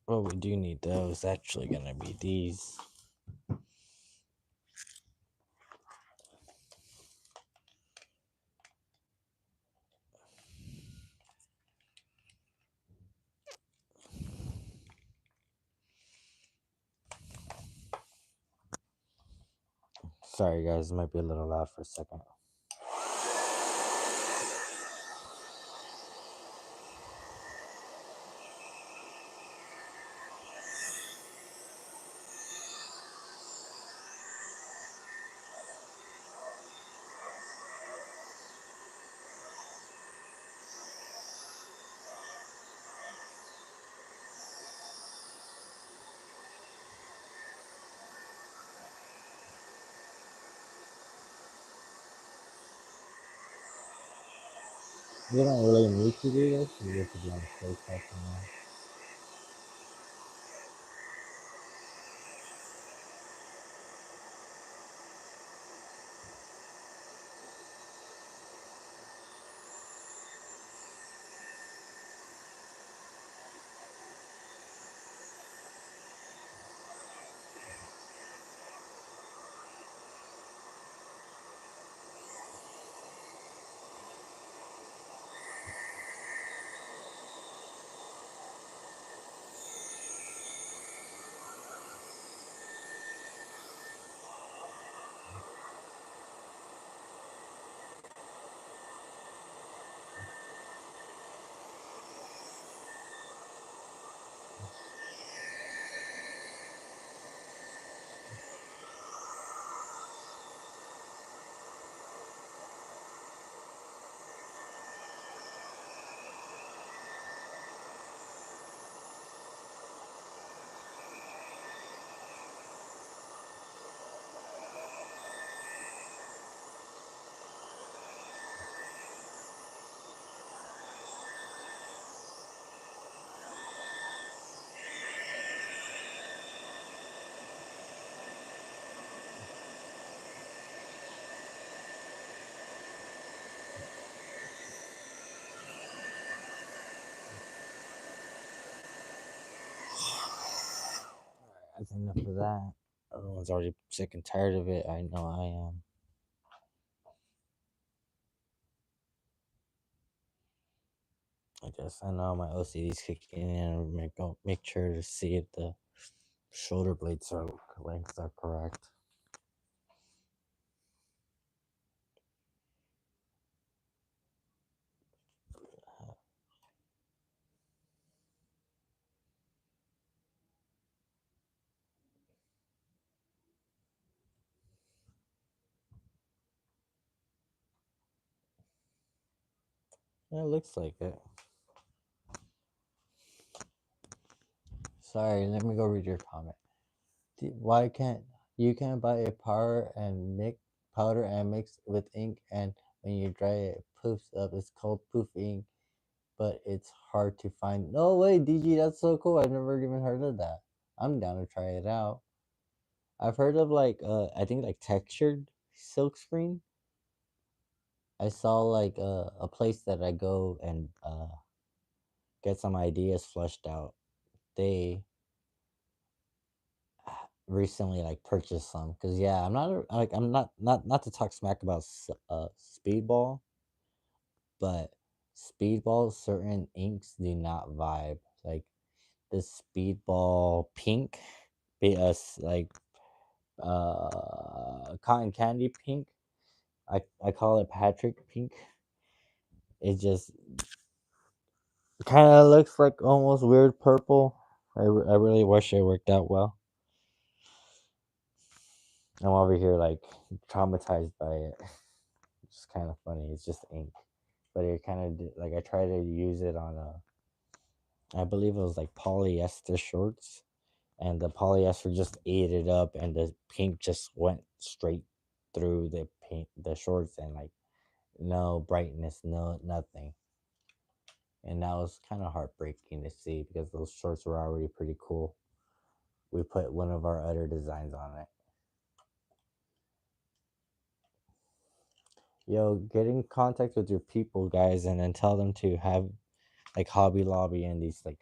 What we do need though is actually gonna be these. Sorry guys, it might be a little loud for a second. You don't really need to do this. You get to be on the safe side for now. That's enough of that. Everyone's already sick and tired of it. I know I am. I guess I know my OCD's kicking in and make sure to see if the shoulder blades are lengths are correct. Yeah, it looks like it. Sorry, let me go read your comment. Why can't you can buy a powder and mix with ink, and when you dry it, it poofs up. It's called poof ink, but it's hard to find. No way, DG, that's so cool. I've never even heard of that. I'm down to try it out. I've heard of like I think like textured silk screen. I saw like a place that I go and get some ideas flushed out. They recently like purchased some because yeah, I'm not like I'm not to talk smack about speedball, but speedball certain inks do not vibe like the speedball pink, like cotton candy pink. I call it Patrick pink. It just kind of looks like almost weird purple. I really wish it worked out well. I'm over here like traumatized by it. It's kind of funny. It's just ink, but it kind of like I tried to use it on I believe it was like polyester shorts, and the polyester just ate it up, and the pink just went straight through the shorts, and like no brightness, no nothing. And that was kind of heartbreaking to see because those shorts were already pretty cool. We put one of our other designs on it. Yo, get in contact with your people, guys, and then tell them to have like Hobby Lobby and these like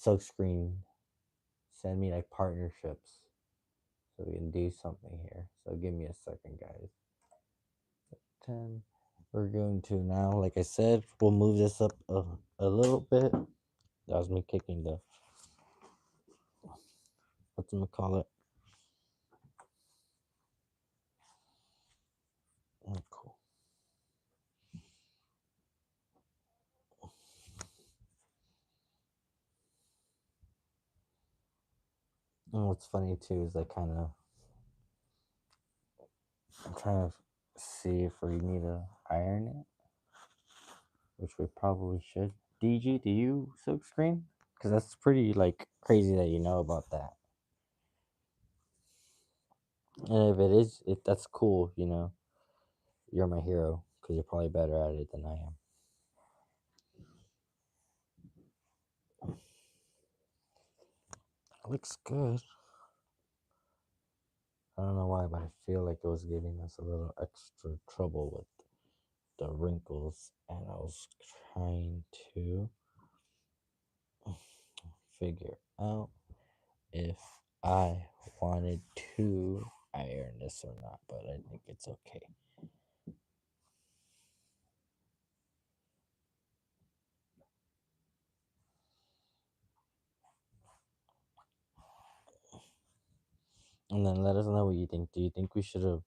silkscreen. Send me like partnerships so we can do something here. So give me a second, guys. 10. We're going to now, like I said, we'll move this up a little bit. That was me kicking the, what's gonna call it? Oh, cool. And what's funny too is I kind of, I'm trying to see if we need to iron it, which we probably should. DG, do you silk screen? Because that's pretty like crazy that you know about that. And if it is, if that's cool, you know, you're my hero because you're probably better at it than I am. It looks good. I don't know why, but I feel like it was giving us a little extra trouble with the wrinkles, and I was trying to figure out if I wanted to iron this or not, but I think it's okay. And then let us know what you think. Do you think we should have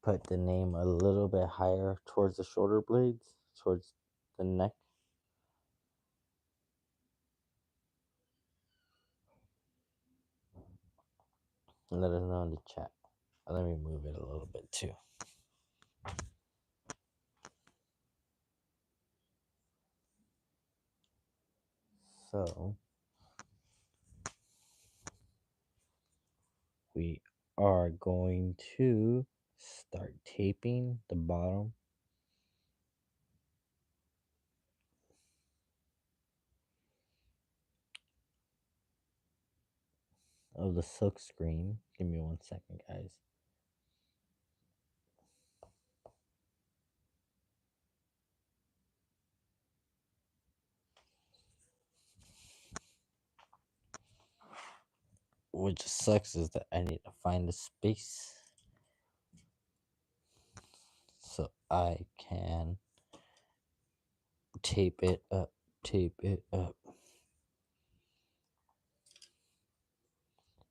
put the name a little bit higher towards the shoulder blades, towards the neck? Let us know in the chat. Let me move it a little bit too. So we are going to start taping the bottom of the silk screen. Give me 1 second, guys. Which sucks is that I need to find a space so I can tape it up, tape it up.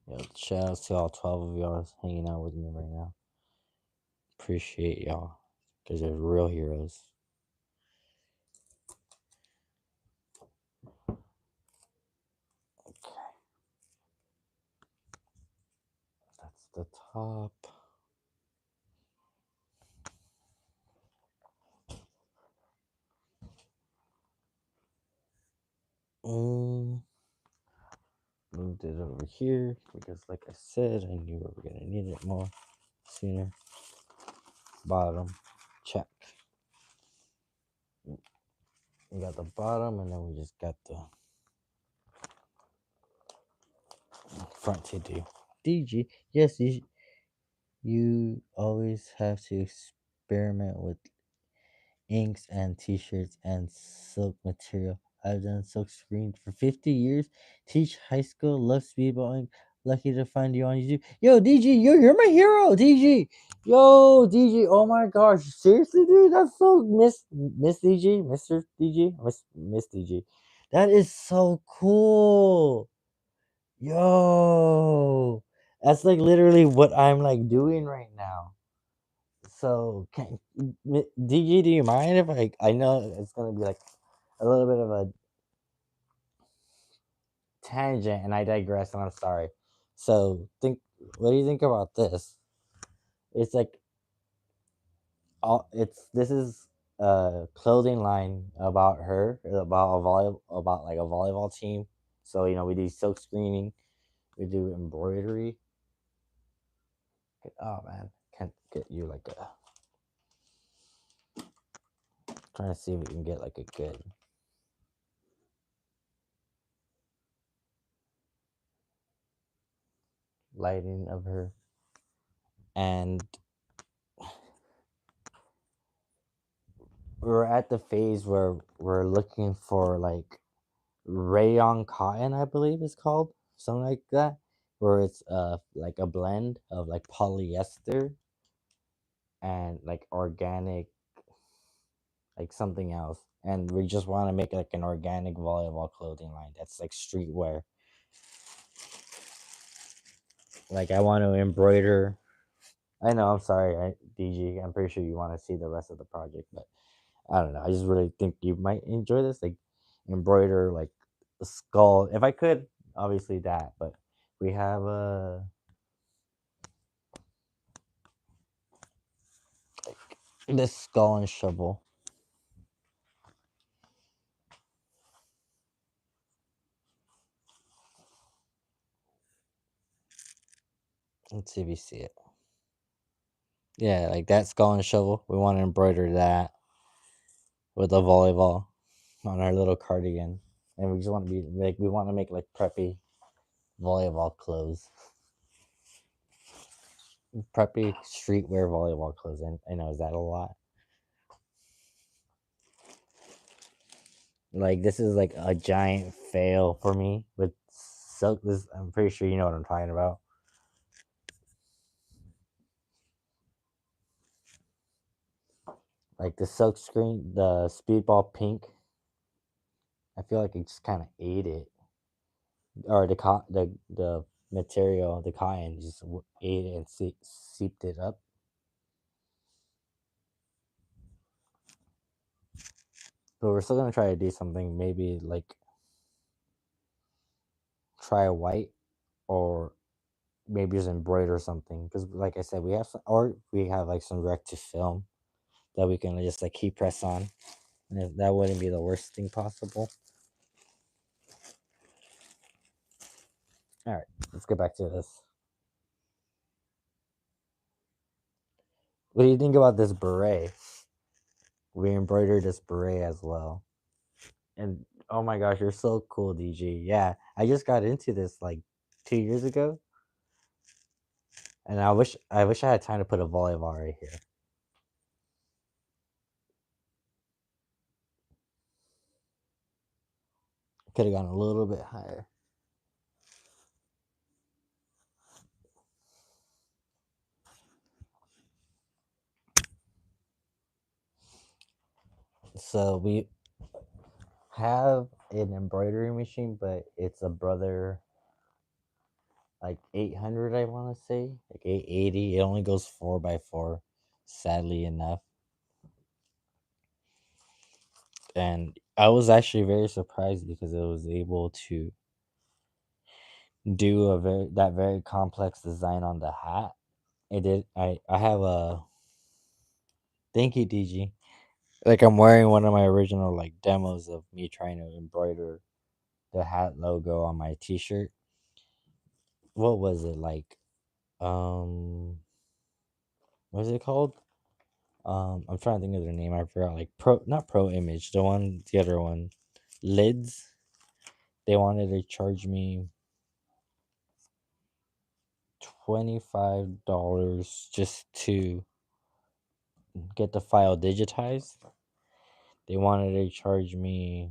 Yo, shout out to all 12 of y'all hanging out with me right now. Appreciate y'all because you're real heroes. Okay. That's the top. Moved it over here because, like I said, I knew we were gonna need it more sooner. Bottom, check. We got the bottom, and then we just got the front to do. DG, yes, you always have to experiment with inks and t-shirts and silk material. I've done silk screen for 50 years. Teach high school, love speedballing. Lucky to find you on YouTube. Yo, DG, you're my hero, DG. Yo, DG, oh my gosh. Seriously, dude? That's so Miss DG, Mr. DG, Miss DG. That is so cool. Yo. That's like literally what I'm like doing right now. So, DG, do you mind if I know it's gonna be like a little bit of a tangent, and I digress, and I'm sorry. So, what do you think about this? It's like this is a clothing line about her, about about like a volleyball team. So we do silk screening, we do embroidery. Oh man, can't get you like a. Trying to see if we can get like a good lighting of her. And we're at the phase where we're looking for like rayon cotton, I believe it's called, something like that, where it's like a blend of like polyester and like organic, like something else. And we just want to make like an organic volleyball clothing line that's like streetwear. Like I want to embroider. I know, I'm sorry, DG. I'm pretty sure you want to see the rest of the project, but I don't know. I just really think you might enjoy this. Like embroider like a skull. If I could, obviously that. But we have this skull and shovel. Let's see if you see it. Yeah, like that skull and shovel. We want to embroider that with a volleyball on our little cardigan, and we just want to be like we want to make like preppy volleyball clothes, preppy streetwear volleyball clothes. And I know, is that a lot? Like this is like a giant fail for me with silk. This, I'm pretty sure you know what I'm talking about. Like the silk screen, the speedball pink. I feel like it just kind of ate it, or the material, the cotton just ate it and seeped it up. But we're still gonna try to do something. Maybe like try a white, or maybe just embroider something. Because like I said, we have some, or we have like some rec to film that we can just like keep press on. And that wouldn't be the worst thing possible. All right, let's get back to this. What do you think about this beret? We embroidered this beret as well. And oh my gosh, you're so cool, DG. Yeah, I just got into this like 2 years ago, and I wish I had time to put a volleyball right here. Could have gone a little bit higher. So we have an embroidery machine, but it's a brother like 800, I want to say, like 880. It only goes 4x4, sadly enough. And I was actually very surprised because it was able to do very complex design on the hat. It did. I have a thank you, DG. Like I'm wearing one of my original like demos of me trying to embroider the hat logo on my T-shirt. What was it like? What is it called? I'm trying to think of their name. I forgot. Like not Pro Image. The other one, Lids. They wanted to charge me $25 just to get the file digitized. They wanted to charge me,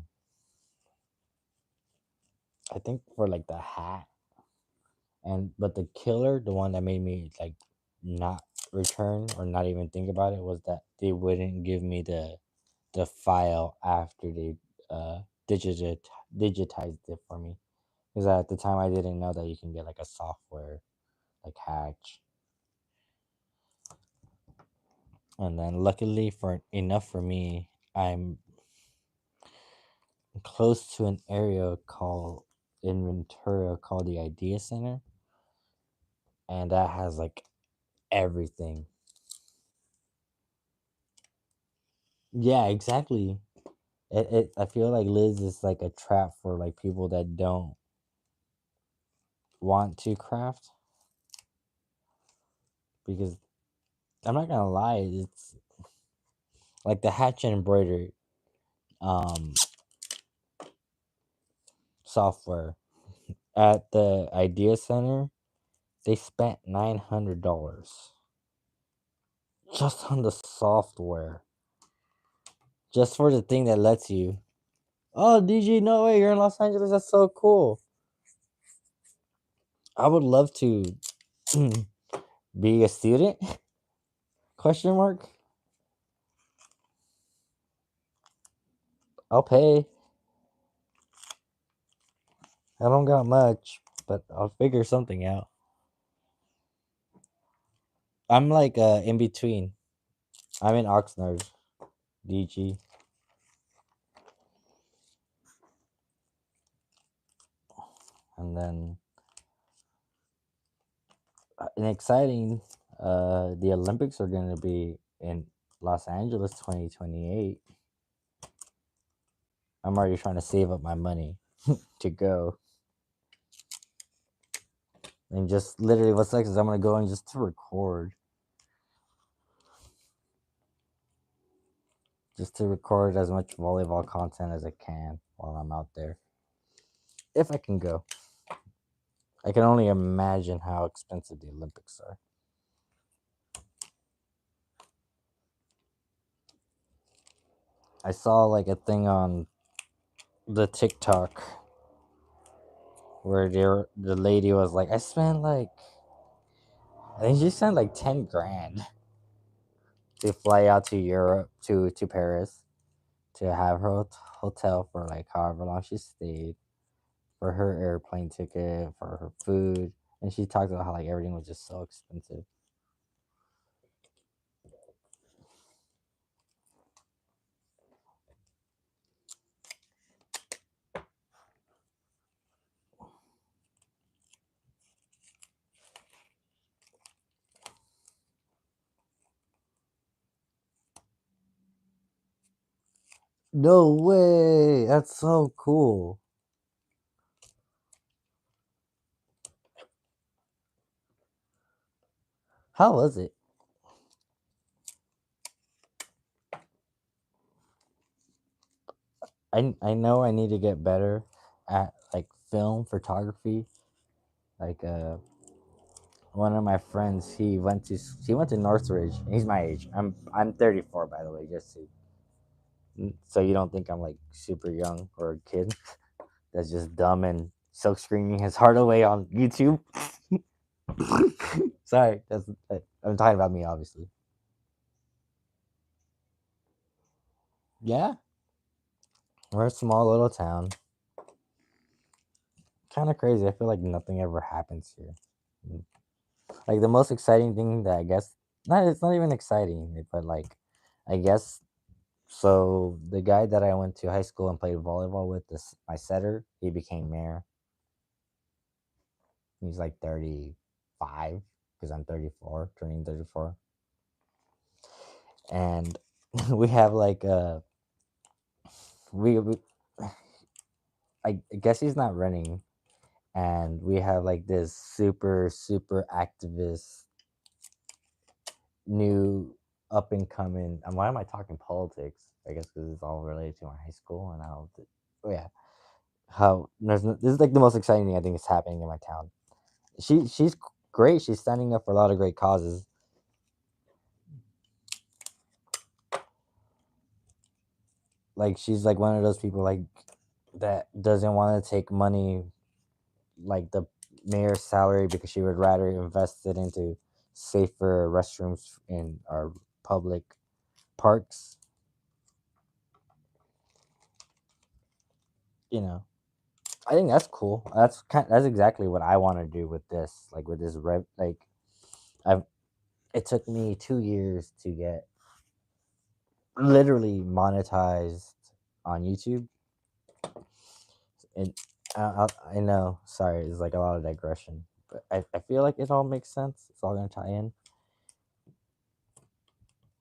I think, for like the hat. And but the killer, the one that made me like not return or not even think about it, was that they wouldn't give me the file after they uh digitized it for me. Because at the time I didn't know that you can get like a software like Hatch. And then luckily for enough for me, I'm close to an area called in Ventura called the Idea Center, and that has like everything. Yeah, exactly. I feel like Liz is like a trap for like people that don't want to craft, because I'm not gonna lie, it's like the hatch and embroidery um software at the Idea Center. They spent $900 just on the software, just for the thing that lets you Oh, DG, no way, you're in Los Angeles. That's so cool. I would love to be a student. Question mark. I'll pay. I don't got much, but I'll figure something out. I'm like in between. I'm in Oxnard, DG. And then an exciting the Olympics are going to be in Los Angeles 2028. I'm already trying to save up my money to go. And just literally what's next is I'm going to go and just to record. Just to record as much volleyball content as I can while I'm out there. If I can go. I can only imagine how expensive the Olympics are. I saw like a thing on the TikTok where the lady was like, I spent like, I think she spent like 10 grand to fly out to Europe, to Paris, to have her hotel for like however long she stayed, for her airplane ticket, for her food. And she talked about how like everything was just so expensive. No way! That's so cool. How was it? I know I need to get better at like film photography. Like one of my friends, he went to Northridge. He's my age. I'm 34 by the way, just so you don't think I'm like super young or a kid that's just dumb and silk screening his heart away on YouTube. Sorry, I'm talking about me, obviously. Yeah, we're a small little town. Kind of crazy. I feel like nothing ever happens here. Like the most exciting thing that I guess, not it's not even exciting, but like I guess so. The guy that I went to high school and played volleyball with, this my setter, he became mayor. He's like 35 because I'm 34, turning 34, and we have like we I guess he's not running, and we have like this super activist new up and coming. And why am I talking politics? I guess because it's all related to my high school and how. Oh yeah, how this is like the most exciting thing I think is happening in my town. She's great. She's standing up for a lot of great causes. Like she's like one of those people like that doesn't want to take money like the mayor's salary because she would rather invest it into safer restrooms in our public parks. You know, I think that's cool. That's exactly what I want to do with this. Like with this like I've it took me 2 years to get literally monetized on YouTube. And I know, sorry, it's like a lot of digression, but I feel like it all makes sense. It's all gonna tie in.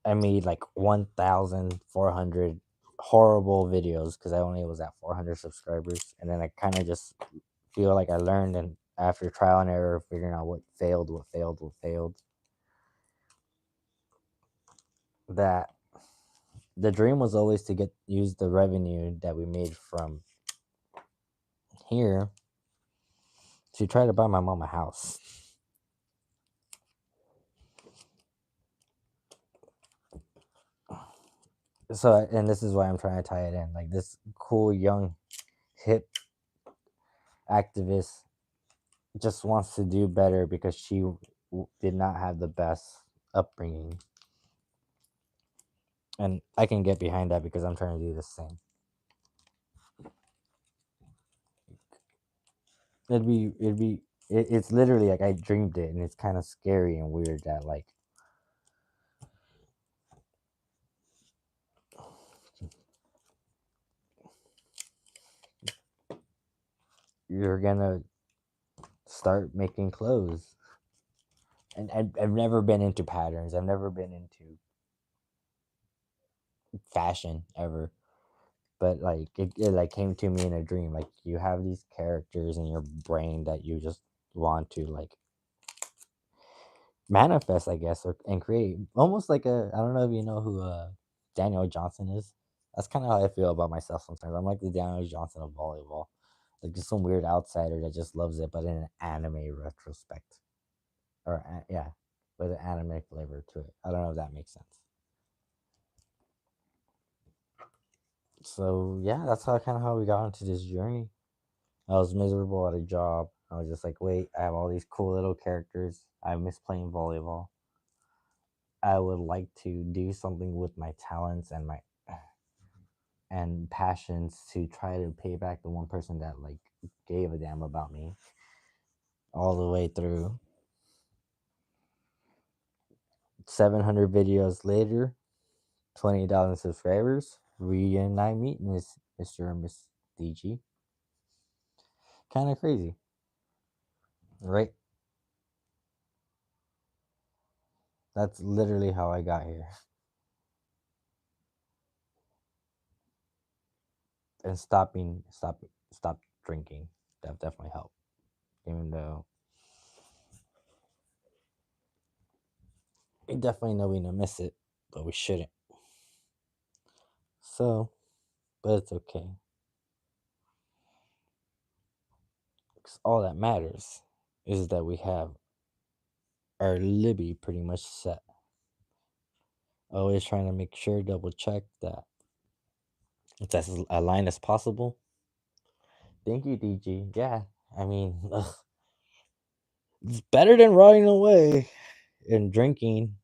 I made like 1,400 horrible videos because I only was at 400 subscribers, and then I kind of just feel like I learned, and after trial and error, figuring out what failed, that the dream was always to get use the revenue that we made from here to try to buy my mom a house. So, and this is why I'm trying to tie it in. Like this cool young hip activist just wants to do better because she did not have the best upbringing, and I can get behind that because I'm trying to do the same. It's literally like I dreamed it, and it's kind of scary and weird that like you're gonna start making clothes. And I've never been into patterns. I've never been into fashion ever. But like it like came to me in a dream. Like you have these characters in your brain that you just want to like manifest, I guess, or and create. Almost like a I don't know if you know who Daniel Johnson is. That's kind of how I feel about myself sometimes. I'm like the Daniel Johnson of volleyball. Like just some weird outsider that just loves it, but in an anime retrospect. Or yeah, with an anime flavor to it. I don't know if that makes sense. So yeah, that's how kind of how we got into this journey. I was miserable at a job. I was just like, wait, I have all these cool little characters. I miss playing volleyball. I would like to do something with my talents and my and passions to try to pay back the one person that like gave a damn about me all the way through. 700 videos later, 20,000 subscribers, reunite meet Mr. and Miss DG. Kind of crazy, right? That's literally how I got here. And stop drinking. That definitely helped. Even though we definitely know we don't miss it, but we shouldn't. So, but it's okay. 'Cause all that matters is that we have our Libby pretty much set. Always trying to make sure, double check that it's as aligned as possible. Thank you, DG. Yeah, I mean, ugh, it's better than rotting away and drinking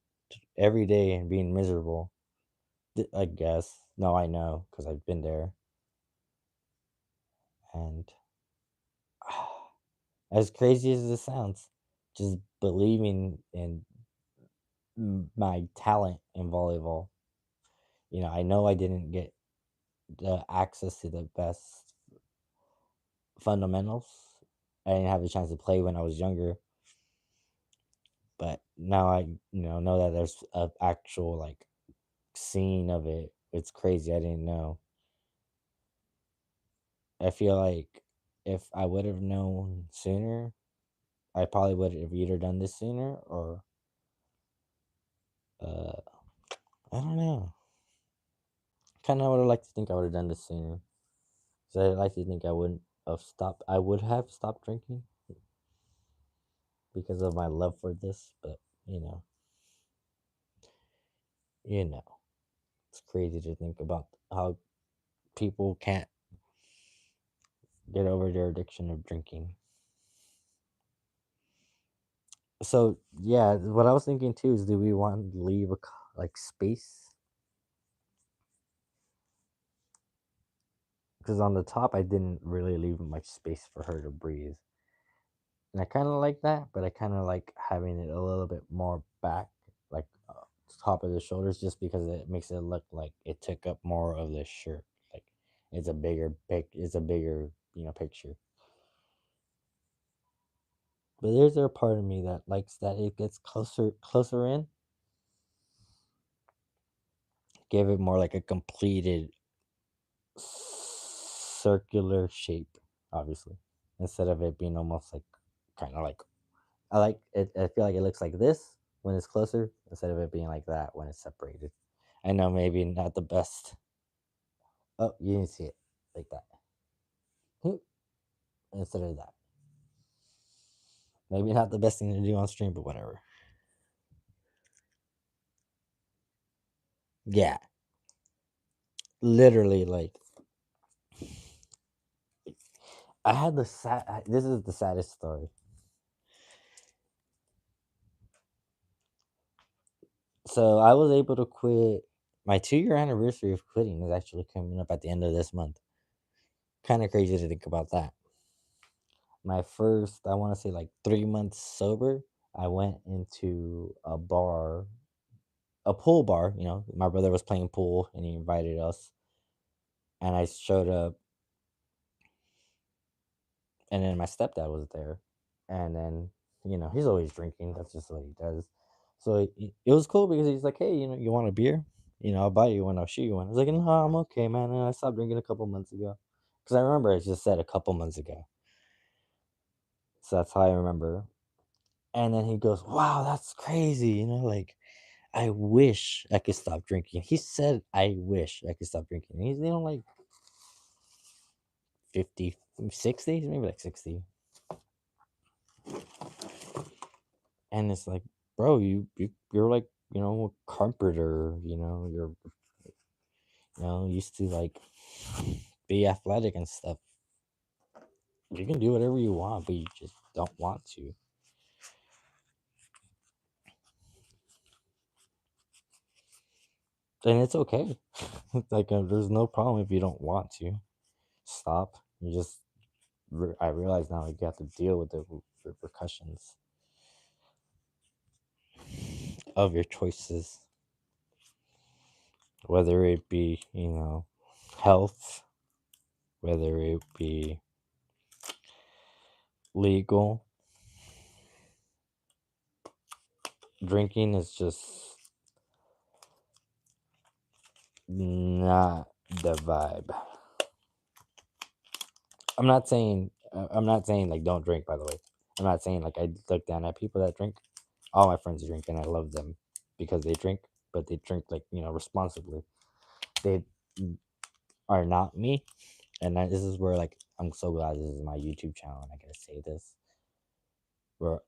every day and being miserable. I guess. No, I know because I've been there. And as crazy as this sounds, just believing in my talent in volleyball. I know I didn't get the access to the best fundamentals. I didn't have the chance to play when I was younger, but now I know that there's a actual like scene of it. It's crazy. I didn't know. I feel like if I would have known sooner, I probably would have either done this sooner or uh I don't know. Kind of would have liked to think I would have done this sooner. So I like to think I wouldn't have stopped. I would have stopped drinking because of my love for this. But you know, you know, it's crazy to think about how people can't get over their addiction of drinking. So yeah, what I was thinking too is, do we want to leave like space? Because on the top, I didn't really leave much space for her to breathe. And I kind of like that, but I kind of like having it a little bit more back, like top of the shoulders, just because it makes it look like it took up more of the shirt. Like it's a bigger picture. But there's a part of me that likes that it gets closer in, give it more like a completed circular shape, obviously, instead of it being almost like kind of like I like it. I feel like it looks like this when it's closer instead of it being like that when it's separated. I know maybe not the best. Oh, you didn't see it like that. Hmm, instead of that. Maybe not the best thing to do on stream, but whatever. Yeah. literally, like, I had the this is the saddest story. So I was able to quit. My 2-year anniversary of quitting is actually coming up at the end of this month. Kind of crazy to think about that. My first, I want to say, like 3 months sober, I went into a bar, a pool bar. You know, my brother was playing pool and he invited us, and I showed up, and then my stepdad was there, and then he's always drinking. That's just what he does. So it was cool because he's like, hey, you want a beer? I'll buy you one. I'll shoot you one. I was like, no, I'm okay, man. And I stopped drinking a couple months ago because I remember I just said a couple months ago. So that's how I remember. And then he goes, wow, that's crazy. Like, I wish I could stop drinking. He said, I wish I could stop drinking. He's, like 50, 60, maybe like 60. And it's like, bro, you're like, a carpenter, used to like be athletic and stuff. You can do whatever you want, but you just don't want to. And it's okay. Like, there's no problem if you don't want to stop. You just, I realize now, like, you have to deal with the repercussions of your choices, whether it be, health, whether it be legal. Drinking is just not the vibe. I'm not saying like don't drink, by the way. I'm not saying like I look down at people that drink. All my friends drink and I love them because they drink, but they drink like, responsibly. They are not me. And this is where, like, I'm so glad this is my YouTube channel and I gotta say this. Where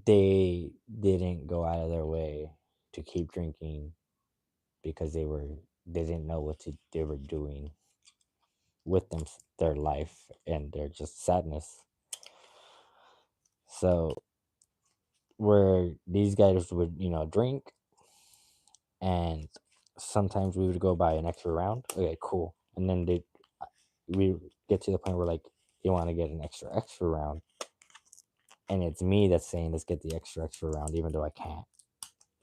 they didn't go out of their way to keep drinking because they didn't know they were doing with their life and their just sadness. So where these guys would, drink, and sometimes we would go buy an extra round. Okay, cool. And then we get to the point where, like, you want to get an extra round, and it's me that's saying let's get the extra round, even though I can't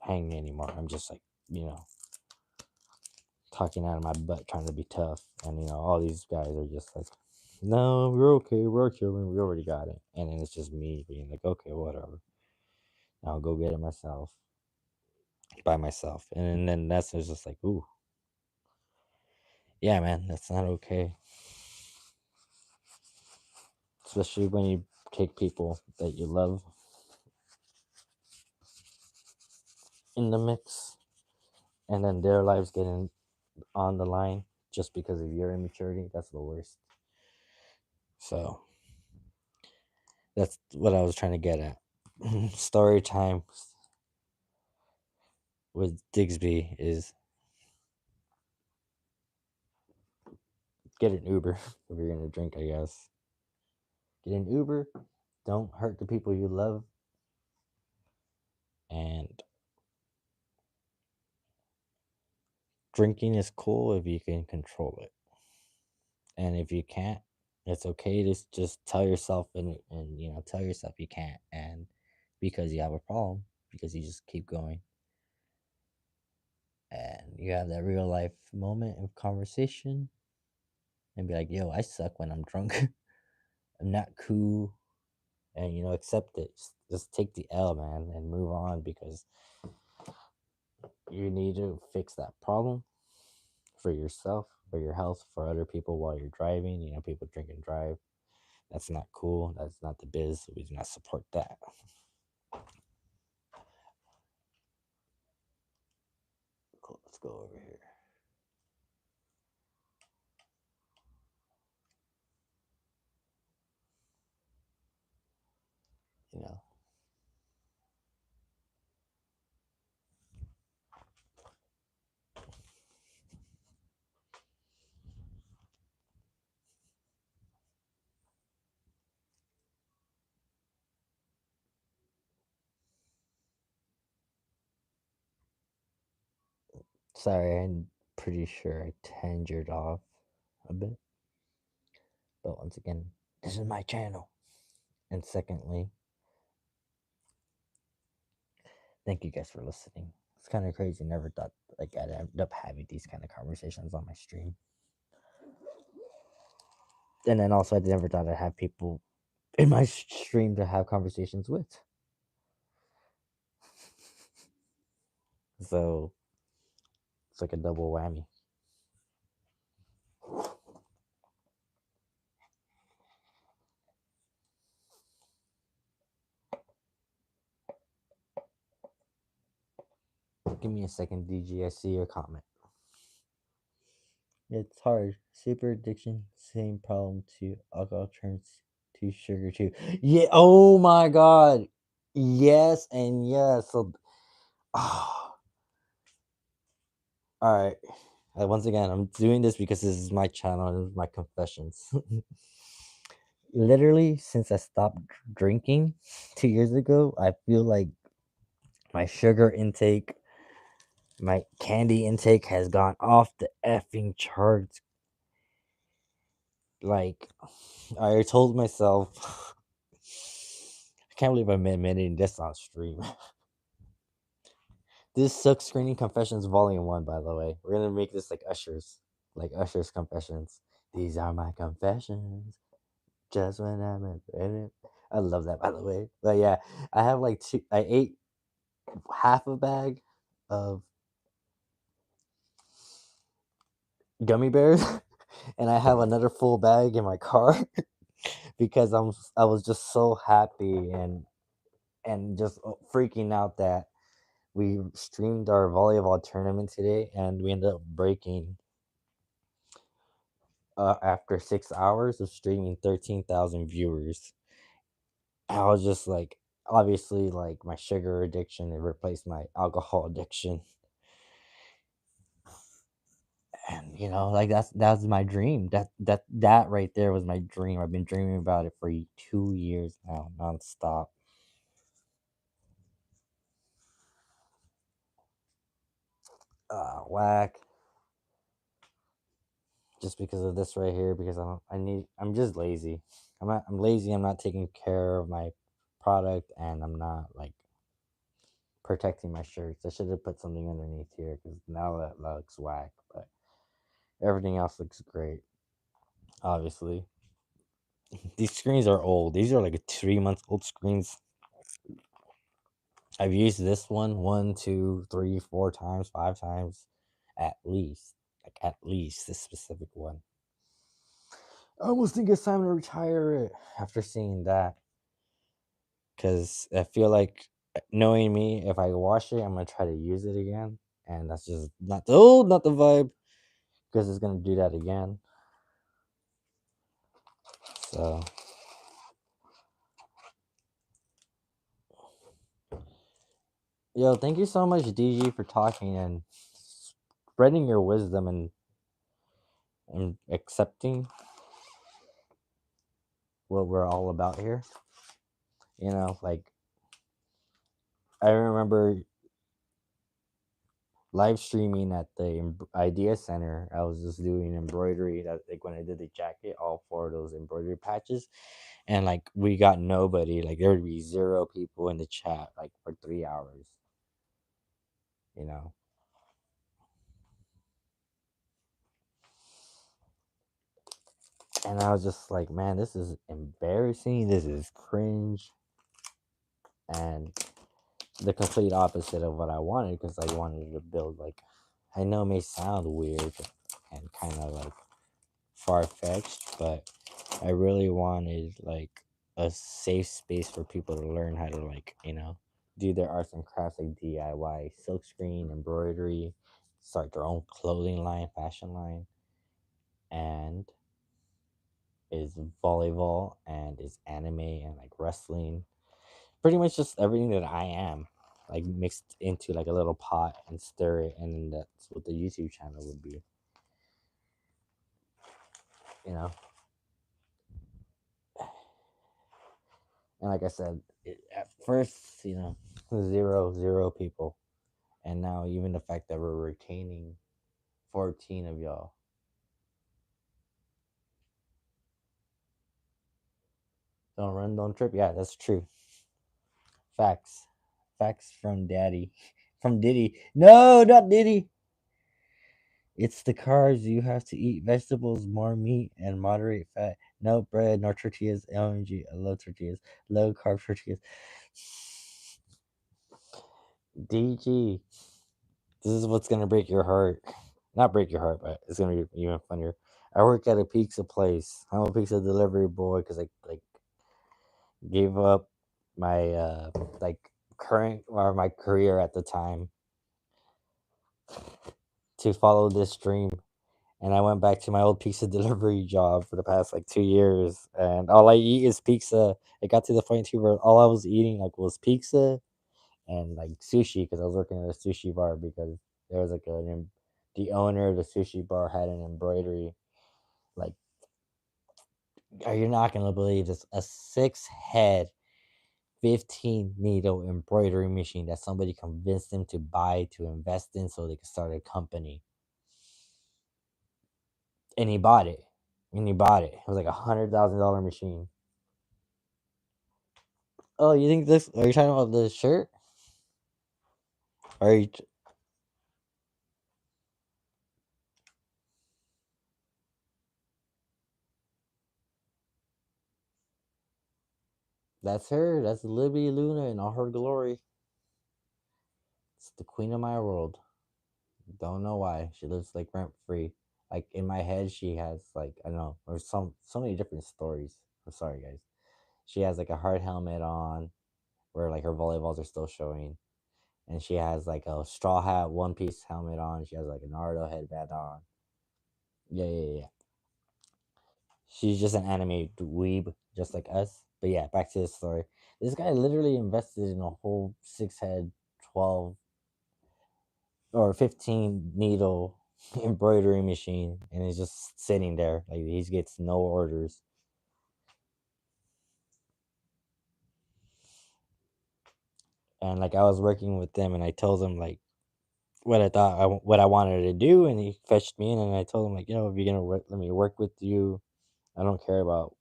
hang anymore. I'm just like, talking out of my butt, trying to be tough, and all these guys are just like, no, we're okay, we're chilling, we already got it. And then it's just me being like, okay, whatever, I'll go get it myself, by myself. And then that's just like, ooh, yeah, man, that's not okay. Especially when you take people that you love in the mix, and then their lives getting on the line just because of your immaturity. That's the worst. So that's what I was trying to get at. Story time with Digsby is get an Uber if you're gonna drink, I guess. Get an Uber. Don't hurt the people you love. And drinking is cool if you can control it. And if you can't, it's okay to just tell yourself and tell yourself you can't, and because you have a problem, because you just keep going. And you have that real life moment of conversation and be like, yo, I suck when I'm drunk. I'm not cool. And accept it. Just take the L, man, and move on, because you need to fix that problem for yourself, for your health, for other people while you're driving. People drink and drive. That's not cool. That's not the biz. We do not support that. Cool. Let's go over here. You know, Sorry, I'm pretty sure I tangered off a bit. But once again, this is my channel. And secondly, thank you guys for listening. It's kind of crazy. Never thought like I'd end up having these kind of conversations on my stream. And then also, I never thought I'd have people in my stream to have conversations with. So it's like a double whammy. Give me a second, DG. I see your comment. It's hard. Super addiction, same problem too. Alcohol turns to sugar too. Yeah. Oh my god. Yes and yes. So, all right. Once again, I'm doing this because this is my channel and this is my confessions. Literally, since I stopped drinking 2 years ago, I feel like my sugar intake, my candy intake has gone off the effing charts. Like, I told myself, I can't believe I'm admitting this on stream. This Silk Screening Confessions Volume 1, by the way. We're gonna make this like Usher's confessions. These are my confessions. Just when I'm in it. I love that, by the way. But yeah, I have like I ate half a bag of gummy bears, and I have another full bag in my car because I was just so happy and just freaking out that we streamed our volleyball tournament today and we ended up breaking after 6 hours of streaming 13,000 viewers. I was just like, obviously, like my sugar addiction, it replaced my alcohol addiction. And like that's my dream. That right there was my dream. I've been dreaming about it for 2 years now, nonstop. Whack. Just because of this right here, because I'm just lazy. I'm lazy. I'm not taking care of my product, and I'm not like protecting my shirts. I should have put something underneath here because now that looks whack, but everything else looks great. Obviously, these screens are old. These are like 3 months old screens. I've used this one, two, three, 4 times, 5 times, at least. Like at least this specific one. I almost think it's time to retire it after seeing that. Because I feel like, knowing me, if I wash it, I'm gonna try to use it again, and that's just not the vibe. Because it's gonna do that again. So, yo, thank you so much, DG, for talking and spreading your wisdom and accepting what we're all about here. Like, I remember live streaming at the idea center. I was just doing embroidery. That, like, when I did the jacket, all 4 of those embroidery patches, and like we got nobody. Like, there would be 0 people in the chat like for 3 hours. You know, and I was just like, man, this is embarrassing. This is cringe, and the complete opposite of what I wanted, because I wanted to build, like, I know it may sound weird and kind of like far-fetched, but I really wanted like a safe space for people to learn how to, like, do their arts and crafts, like DIY silkscreen, embroidery, start their own clothing line, fashion line, and is volleyball, and is anime, and like wrestling, pretty much just everything that I am, like mixed into like a little pot and stir it, and then that's what the YouTube channel would be. You know, and like I said, at first, 0 people, And now even the fact that we're retaining 14 of y'all. Don't run, don't trip. Yeah, that's true. Facts. Facts from Daddy. From Diddy. No, not Diddy. It's the carbs. You have to eat vegetables, more meat, and moderate fat. No bread, no tortillas. LMG. I love tortillas. Low carb tortillas. DG. This is what's gonna break your heart. Not break your heart, but it's gonna be even funnier. I work at a pizza place. I'm a pizza delivery boy because I like gave up my like current or my career at the time to follow this dream. And I went back to my old pizza delivery job for the past like 2 years, and all I eat is pizza. It got to the point too where all I was eating like was pizza and like sushi because I was working at a sushi bar because there was like the owner of the sushi bar had an embroidery like you're not gonna believe this, a 6 head 15 needle embroidery machine that somebody convinced him to buy to invest in so they could start a company. And he bought it. It was like $100,000 machine. Oh, you think this? Are you talking about the shirt? Are you? That's her. That's Libby Luna in all her glory. It's the queen of my world. Don't know why she lives like rent free. Like in my head, she has like I don't know. There's so many different stories. I'm sorry, guys. She has like a hard helmet on, where like her volleyballs are still showing, and she has like a straw hat, one piece helmet on. She has like a Naruto headband on. Yeah, yeah, yeah. She's just an anime dweeb, just like us. But yeah, back to the story. This guy literally invested in a whole 6 head, 12 or 15 needle embroidery machine, and it's just sitting there. Like he gets no orders. And like I was working with them, and I told him like what I thought, what I wanted to do, and he fetched me in, and I told him like, if you're gonna let me work with you, I don't care about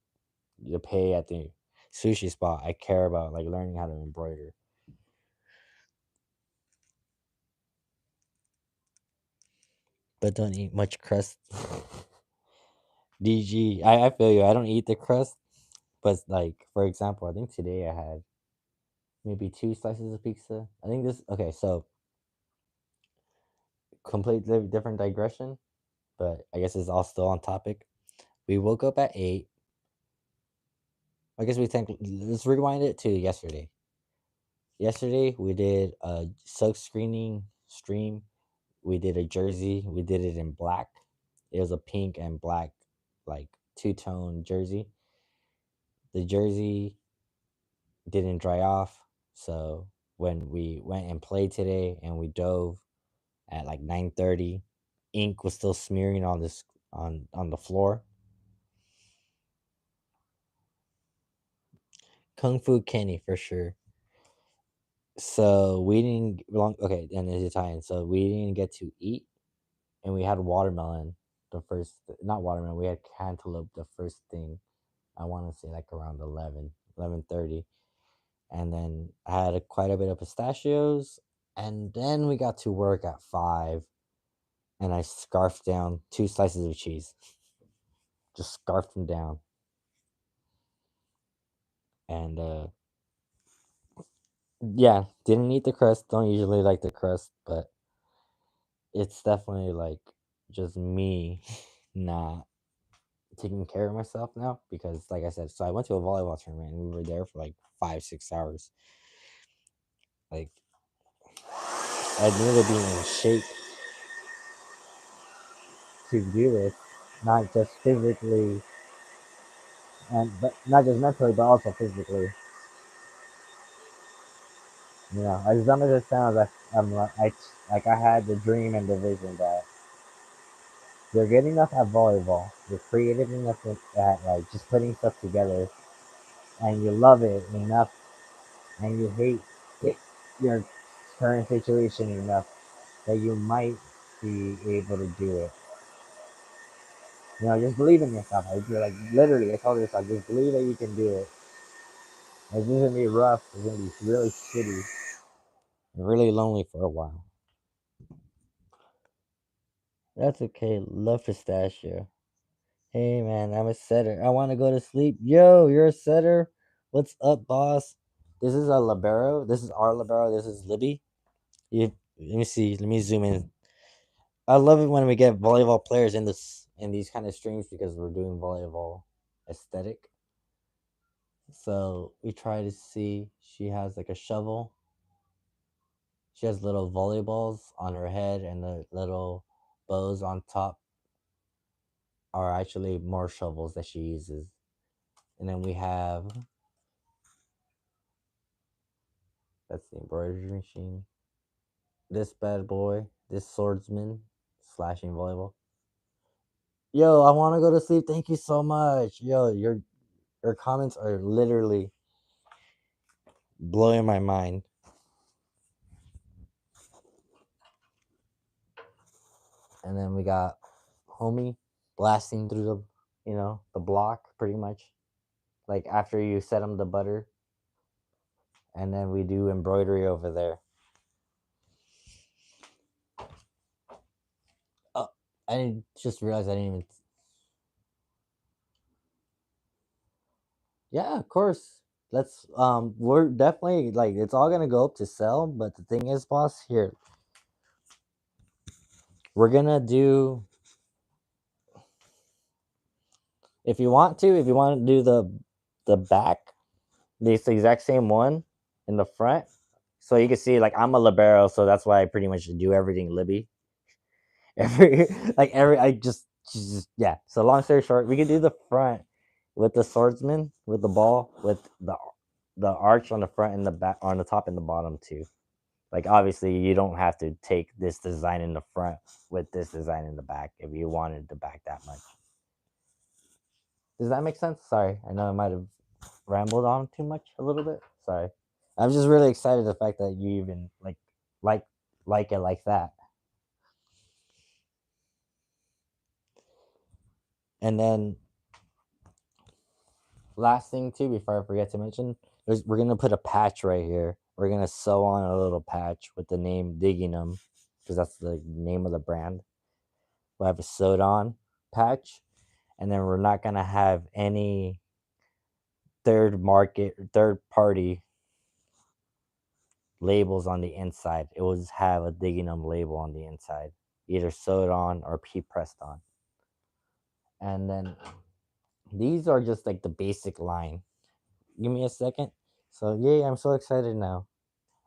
the pay at the sushi spot. I care about like learning how to embroider. But don't eat much crust. DG, I feel you. I don't eat the crust, but like for example, I think today I had maybe 2 slices of pizza. I think this okay. So completely different digression, but I guess it's all still on topic. We woke up at 8. I guess we think let's rewind it to yesterday. Yesterday we did a silk screening stream. We did a jersey. We did it in black. It was a pink and black, like two-tone jersey. The jersey didn't dry off, so when we went and played today and we dove at like 9:30, ink was still smearing on this on the floor. Kung Fu Kenny for sure. So we didn't long okay, and it's Italian. So we didn't get to eat, and we had watermelon. The first, not watermelon. We had cantaloupe. The first thing, I want to say like around 11:30, and then I had quite a bit of pistachios, and then we got to work at 5, and I scarfed down 2 slices of cheese. Just scarfed them down, and yeah, didn't eat the crust. Don't usually like the crust, but it's definitely like just me not taking care of myself now because like I said, so I went to a volleyball tournament and we were there for like 5-6 hours. Like I need to be in shape to do this, not just physically and but not just mentally but also physically. As dumb as it sounds, like I had the dream and the vision that you're good enough at volleyball, you're creative enough at like just putting stuff together, and you love it enough, and you hate it, your current situation enough that you might be able to do it. You know, just believe in yourself. I feel like literally, I told yourself, just believe that you can do it. It's just gonna be rough. It's gonna be really shitty and really lonely for a while. That's okay. Love pistachio. Hey man, I'm a setter. I want to go to sleep. Yo, you're a setter. What's up, boss? This is a libero. This is our libero. This is Libby. Let me see. Let me zoom in. I love it when we get volleyball players in these kind of streams because we're doing volleyball aesthetic. So we try to see. She has like a shovel. She has little volleyballs on her head, and the little bows on top are actually more shovels that she uses. And then we have that's the embroidery machine. This bad boy, this swordsman, slashing volleyball. Yo, I want to go to sleep. Thank you so much. Yo, your comments are literally blowing my mind. And then we got homie blasting through the block pretty much. Like after you set him the butter, and then we do embroidery over there. Oh, I didn't just realize I didn't even. Yeah, of course. Let's we're definitely like it's all gonna go up to sell, but the thing is, boss, here we're gonna do if you want to do the back, it's the exact same one in the front. So you can see like I'm a libero, so that's why I pretty much do everything Libby. Every I just yeah. So long story short, we could do the front with the swordsman with the ball with the arch on the front and the back on the top and the bottom too. Like obviously you don't have to take this design in the front with this design in the back if you wanted the back that much. Does that make sense? Sorry, I know I might have rambled on too much a little bit. Sorry. I'm just really excited the fact that you even like like it like that. And then last thing too, before I forget to mention, we're gonna put a patch right here. We're gonna sew on a little patch with the name Diginum, because that's the name of the brand. We'll have a sewed on patch, and then we're not gonna have any third party labels on the inside. It will just have a Diginum label on the inside, either sewed on or P pressed on. And then these are just like the basic line. Give me a second. So yeah, I'm so excited now.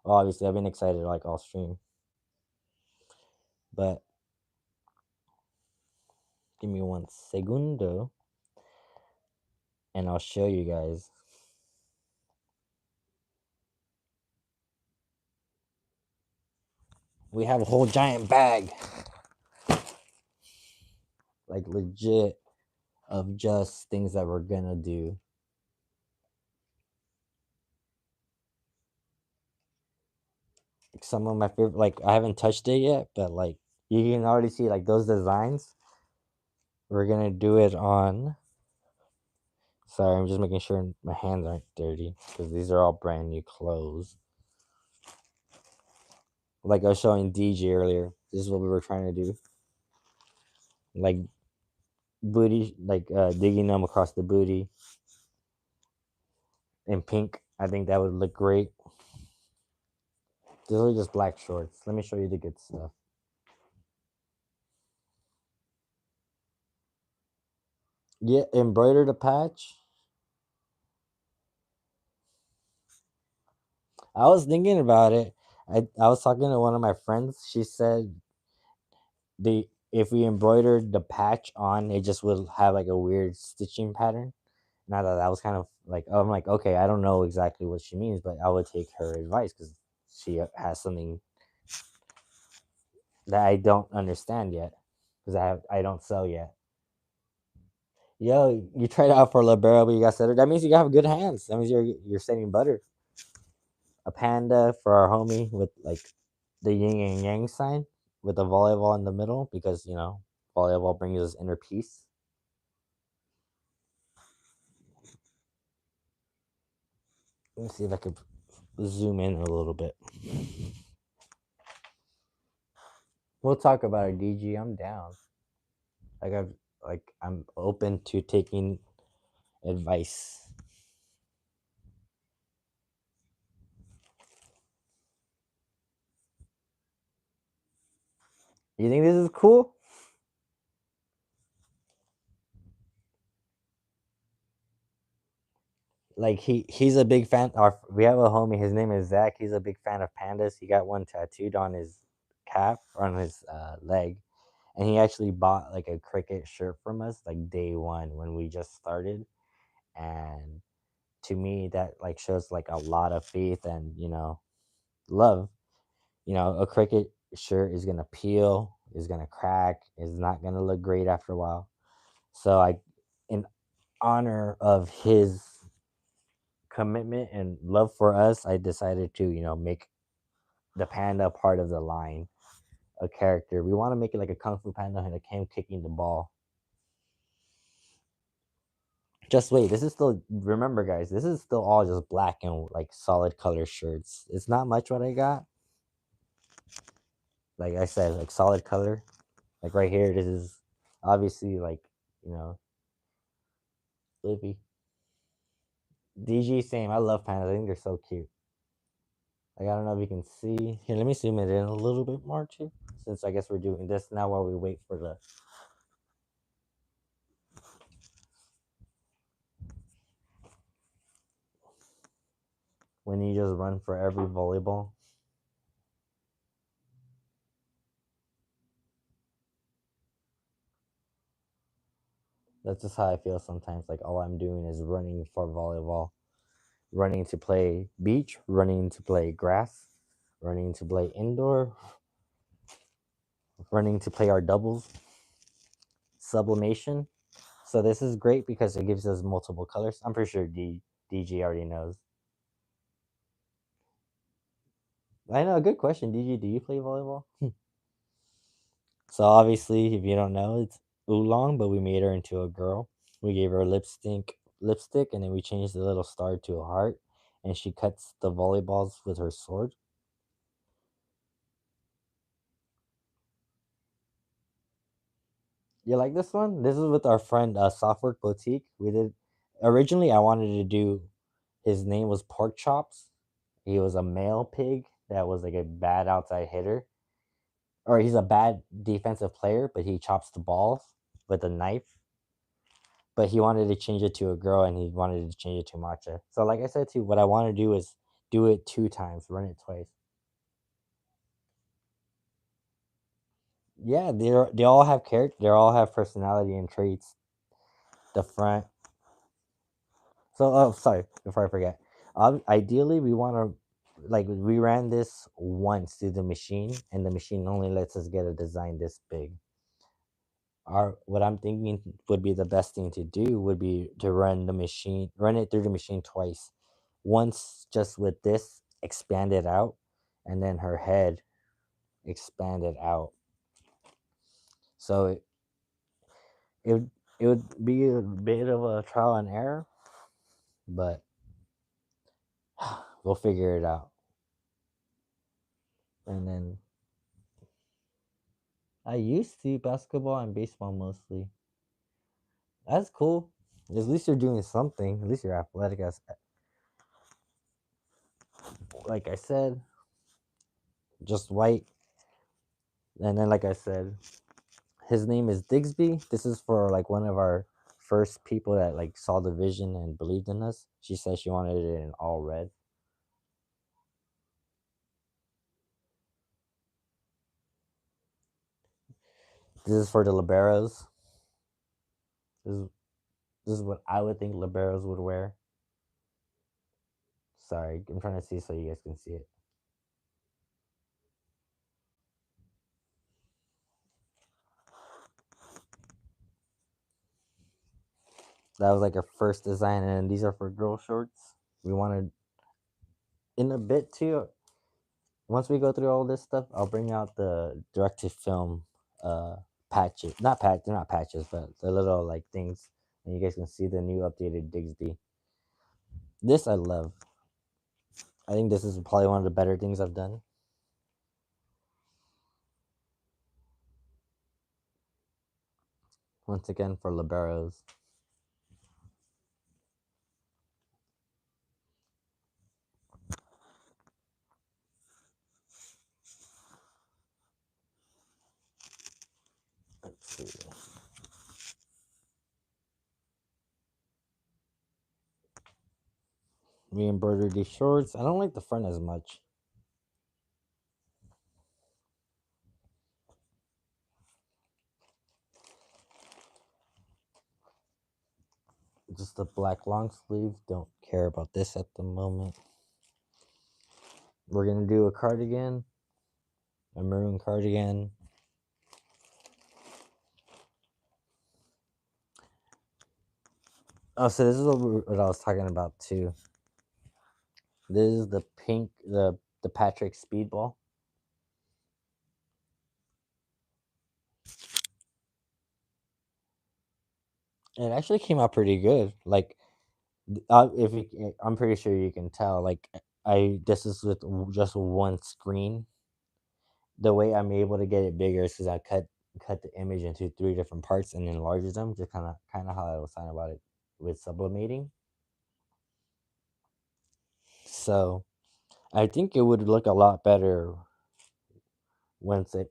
Well, obviously I've been excited like all stream, but give me one segundo, and I'll show you guys. We have a whole giant bag, like legit, of just things that we're gonna do. Some of my favorite, like I haven't touched it yet, but like you can already see like those designs. We're gonna do it on. Sorry, I'm just making sure my hands aren't dirty because these are all brand new clothes. Like I was showing DJ earlier, this is what we were trying to do. Like booty, like digging them across the booty in pink. I think that would look great. These are just black shorts. Let me show you the good stuff. Yeah, embroidered a patch. I was thinking about it. I was talking to one of my friends. She said the if we embroidered the patch on, it just would have like a weird stitching pattern. Now that was kind of like, I'm like, okay, I don't know exactly what she means, but I would take her advice because she has something that I don't understand yet because I don't sell yet. Yo, you tried out for libero, but you got setter. That means you have good hands. That means you're setting butter. A panda for our homie with like the yin and yang sign. with the volleyball in the middle because volleyball brings us inner peace. Let me see if I could zoom in a little bit. We'll talk about it, DG. I'm down. Like I'm open to taking advice. You think this is cool? Like he's a big fan. We have a homie. His name is Zach. He's a big fan of pandas. He got one tattooed on his calf, on his leg, and he actually bought like a cricket shirt from us like day one when we just started. And to me, that like shows like a lot of faith and love. A cricket shirt is gonna peel, is gonna crack, is not gonna look great after a while. So in honor of his commitment and love for us, I decided to, make the panda part of the line, a character. We want to make it like a kung fu panda and him kicking the ball. Just wait, this is still, remember guys, this is still all just black and like solid color shirts. It's not much what I got. Like I said, like solid color. Like right here, this is obviously like, you know, Lippy. DG, same. I love pandas. I think they're so cute. Like I don't know if you can see. Here, let me zoom it in a little bit more too. Since I guess we're doing this now while we wait for the. When you just run for every volleyball. That's just how I feel sometimes. Like all I'm doing is running for volleyball, running to play beach, running to play grass, running to play indoor, running to play our doubles, sublimation. So this is great because it gives us multiple colors. I'm pretty sure DG already knows. I know, good question. DG, do you play volleyball? So obviously, if you don't know, it's Oolong, but we made her into a girl. We gave her lipstick, and then we changed the little star to a heart, and she cuts the volleyballs with her sword. You like this one? This is with our friend Softwork Boutique. We did originally. I wanted to do. His name was Pork Chops. He was a male pig that was like a bad outside hitter, or he's a bad defensive player, but he chops the balls with a knife. But he wanted to change it to a girl, and he wanted to change it to matcha. So, like I said, too, what I want to do is do it 2 times, run it twice. Yeah, they all have character. They all have personality and traits. The front. So, oh, sorry, before I forget. Ideally, we want to like we ran this once through the machine, and the machine only lets us get a design this big. What I'm thinking would be the best thing to do would be to run it through the machine twice. Once just with this expanded out, and then her head expanded out. So it would it would be a bit of a trial and error, but we'll figure it out. And then I used to basketball and baseball mostly. That's cool. At least you're doing something. At least you're athletic as like I said, just white. And then like I said, his name is Digsby. This is for like one of our first people that like saw the vision and believed in us. She said she wanted it in all red. This is for the liberos. This is this is what I would think liberos would wear. Sorry, I'm trying to see so you guys can see it. That was like our first design, and these are for girl shorts. We wanted in a bit too. once we go through all this stuff, I'll bring out the direct to film patches. Not patch, they're not patches, but the little like things, and you guys can see the new updated Digsby. This I love. I think this is probably one of the better things I've done. Once again for liberos. Let's see. We embroidered these shorts. I don't like the front as much. Just the black long sleeve. Don't care about this at the moment. We're gonna do a cardigan, a maroon cardigan. Oh, so this is what I was talking about too. This is the pink, the Patrick Speedball. It actually came out pretty good. Like, if you, I'm pretty sure you can tell. Like, I this is with just one screen. The way I'm able to get it bigger is because I cut the image into three different parts and enlarges them. Just kind of how I was talking about it with sublimating. So I think it would look a lot better once I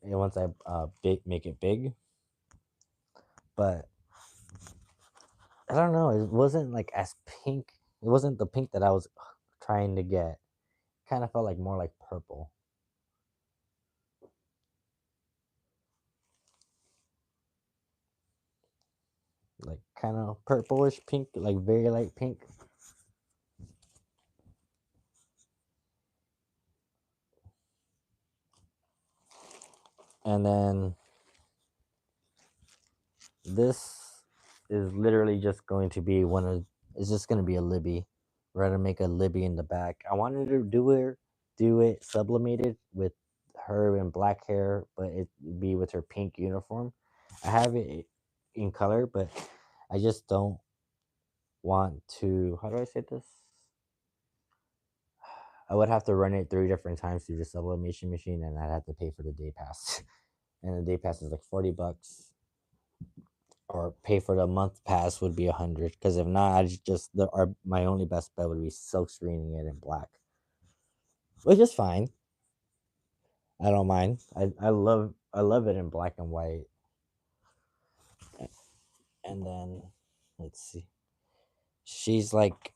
make it big. But I don't know. It wasn't like as pink. It wasn't the pink that I was trying to get. Kind of felt like more like purple, like kind of purplish pink, like very light pink. And then this is literally just going to be one of. It's just going to be a Libby. We're gonna make a Libby in the back. I wanted to do it sublimated with her in black hair, but it be with her pink uniform. I have it in color, but I just don't want to. How do I say this? I would have to run it 3 different times through the sublimation machine, and I'd have to pay for the day pass. And the day pass is like $40, or pay for the month pass would be 100. Because if not, I just my only best bet would be silk screening it in black, which is fine. I don't mind. I love it in black and white. And then let's see, she's like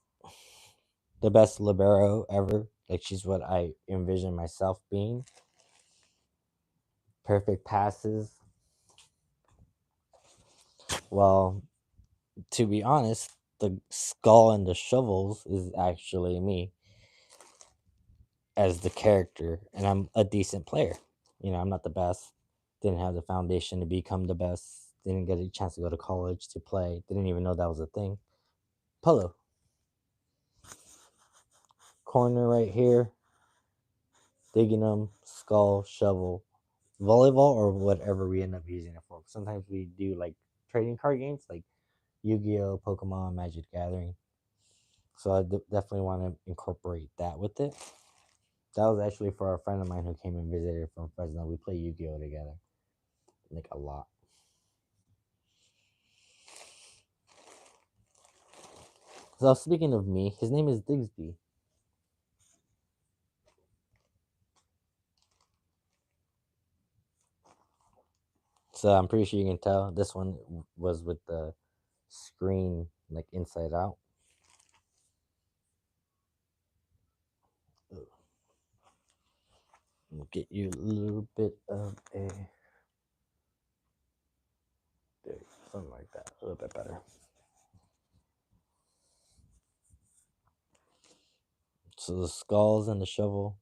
the best libero ever. Like, she's what I envision myself being. Perfect passes. Well, to be honest, the skull and the shovels is actually me as the character, and I'm a decent player. I'm not the best. Didn't have the foundation to become the best. Didn't get a chance to go to college to play. Didn't even know that was a thing. Polo. Corner right here. Digging them. Skull, shovel, volleyball, or whatever we end up using it for. Sometimes we do like trading card games like Yu-Gi-Oh, Pokemon, Magic Gathering. So I definitely want to incorporate that with it. That was actually for a friend of mine who came and visited from Fresno. We play Yu-Gi-Oh together, like a lot. So speaking of me, his name is Digsby. So I'm pretty sure you can tell this one was with the screen like inside out. We'll get you a little bit of a there, something like that, a little bit better. So the skulls and the shovel.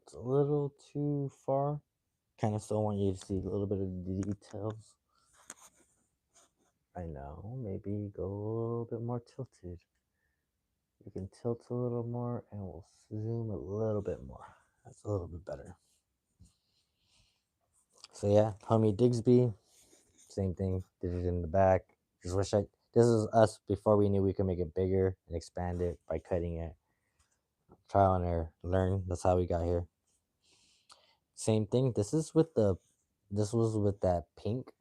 It's a little too far. Kind of still want you to see a little bit of the details. I know, maybe go a little bit more tilted. You can tilt a little more and we'll zoom a little bit more. That's a little bit better. So yeah, homie Digsby, same thing. Did it in the back. Just wish I. This is us before we knew we could make it bigger and expand it by cutting it. Trial and error. Learn. That's how we got here. Same thing. This is with the. This was with that pink,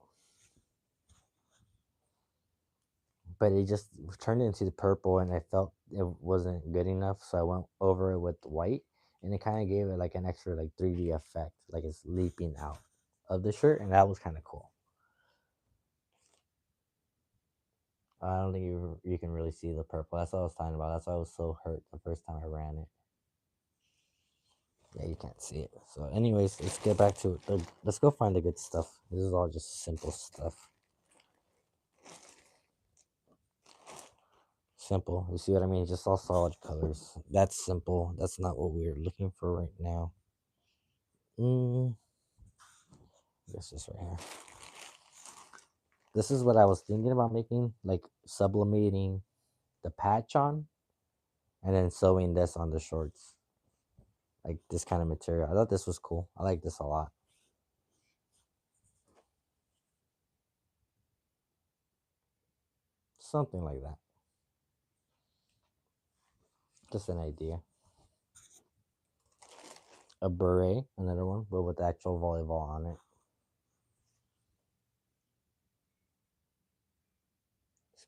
but it just turned into the purple, and I felt it wasn't good enough, so I went over it with white, and it kind of gave it like an extra like 3D effect, like it's leaping out of the shirt, and that was kind of cool. I don't think you can really see the purple. That's what I was talking about. That's why I was so hurt the first time I ran it. Yeah, you can't see it. So, anyways, let's get back to it. Let's go find the good stuff. This is all just simple stuff. Simple. You see what I mean? Just all solid colors. That's simple. That's not what we're looking for right now. This is right here. This is what I was thinking about making, like sublimating the patch on, and then sewing this on the shorts, like this kind of material. I thought this was cool. I like this a lot. Something like that. Just an idea. A beret, another one, but with actual volleyball on it.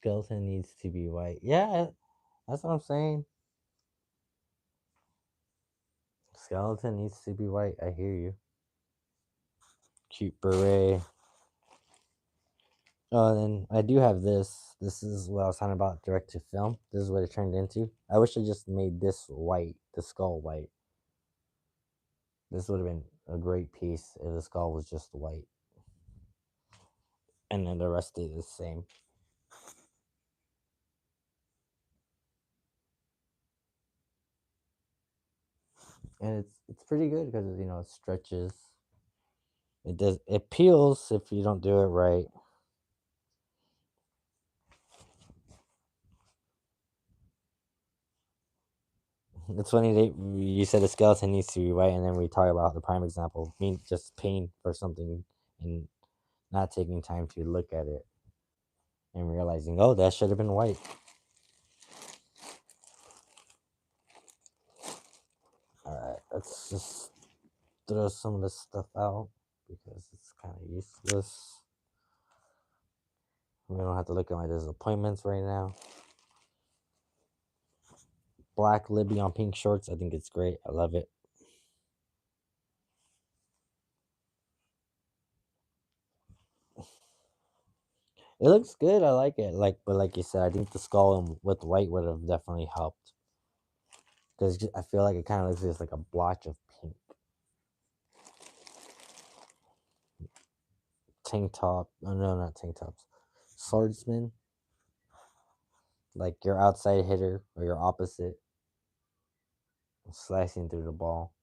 Skeleton needs to be white. Yeah, that's what I'm saying. Skeleton needs to be white. I hear you. Cute beret. Oh, and I do have this. This is what I was talking about direct to film. This is what it turned into. I wish I just made this white, the skull white. This would have been a great piece if the skull was just white. And then the rest stayed the same. And it's pretty good because it stretches. It peels if you don't do it right. It's funny that you said the skeleton needs to be white, and then we talk about the prime example, mean just paying for something and not taking time to look at it and realizing, oh, that should have been white. All right, let's just throw some of this stuff out because it's kind of useless. We don't have to look at my disappointments right now. Black Libby on pink shorts. I think it's great. I love it. It looks good. I like it. But like you said, I think the skull with white would have definitely helped because I feel like it kind of looks just like a blotch of pink. Tank top. Oh, no, not tank tops. Swordsman. Like your outside hitter or your opposite, slicing through the ball.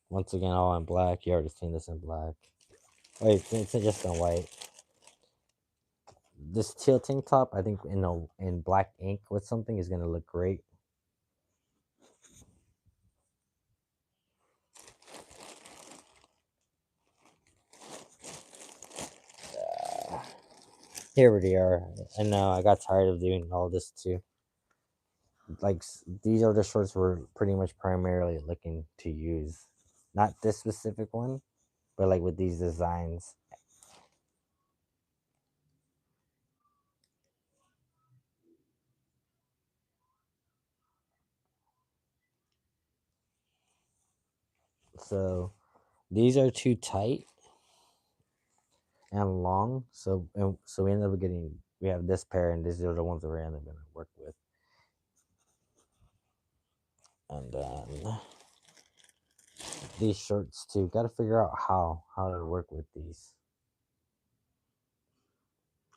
Once again, all in black. You already seen this in black. Wait, it's just in white. This teal tank top, I think in black ink with something is gonna look great. Here we are. And now I got tired of doing all this too. Like these are the shorts we're pretty much primarily looking to use. Not this specific one, but like with these designs. So these are too tight and long. So we ended up getting we have this pair, and these are the ones that we're ended up gonna work with. And then these shirts too. Got to figure out how to work with these.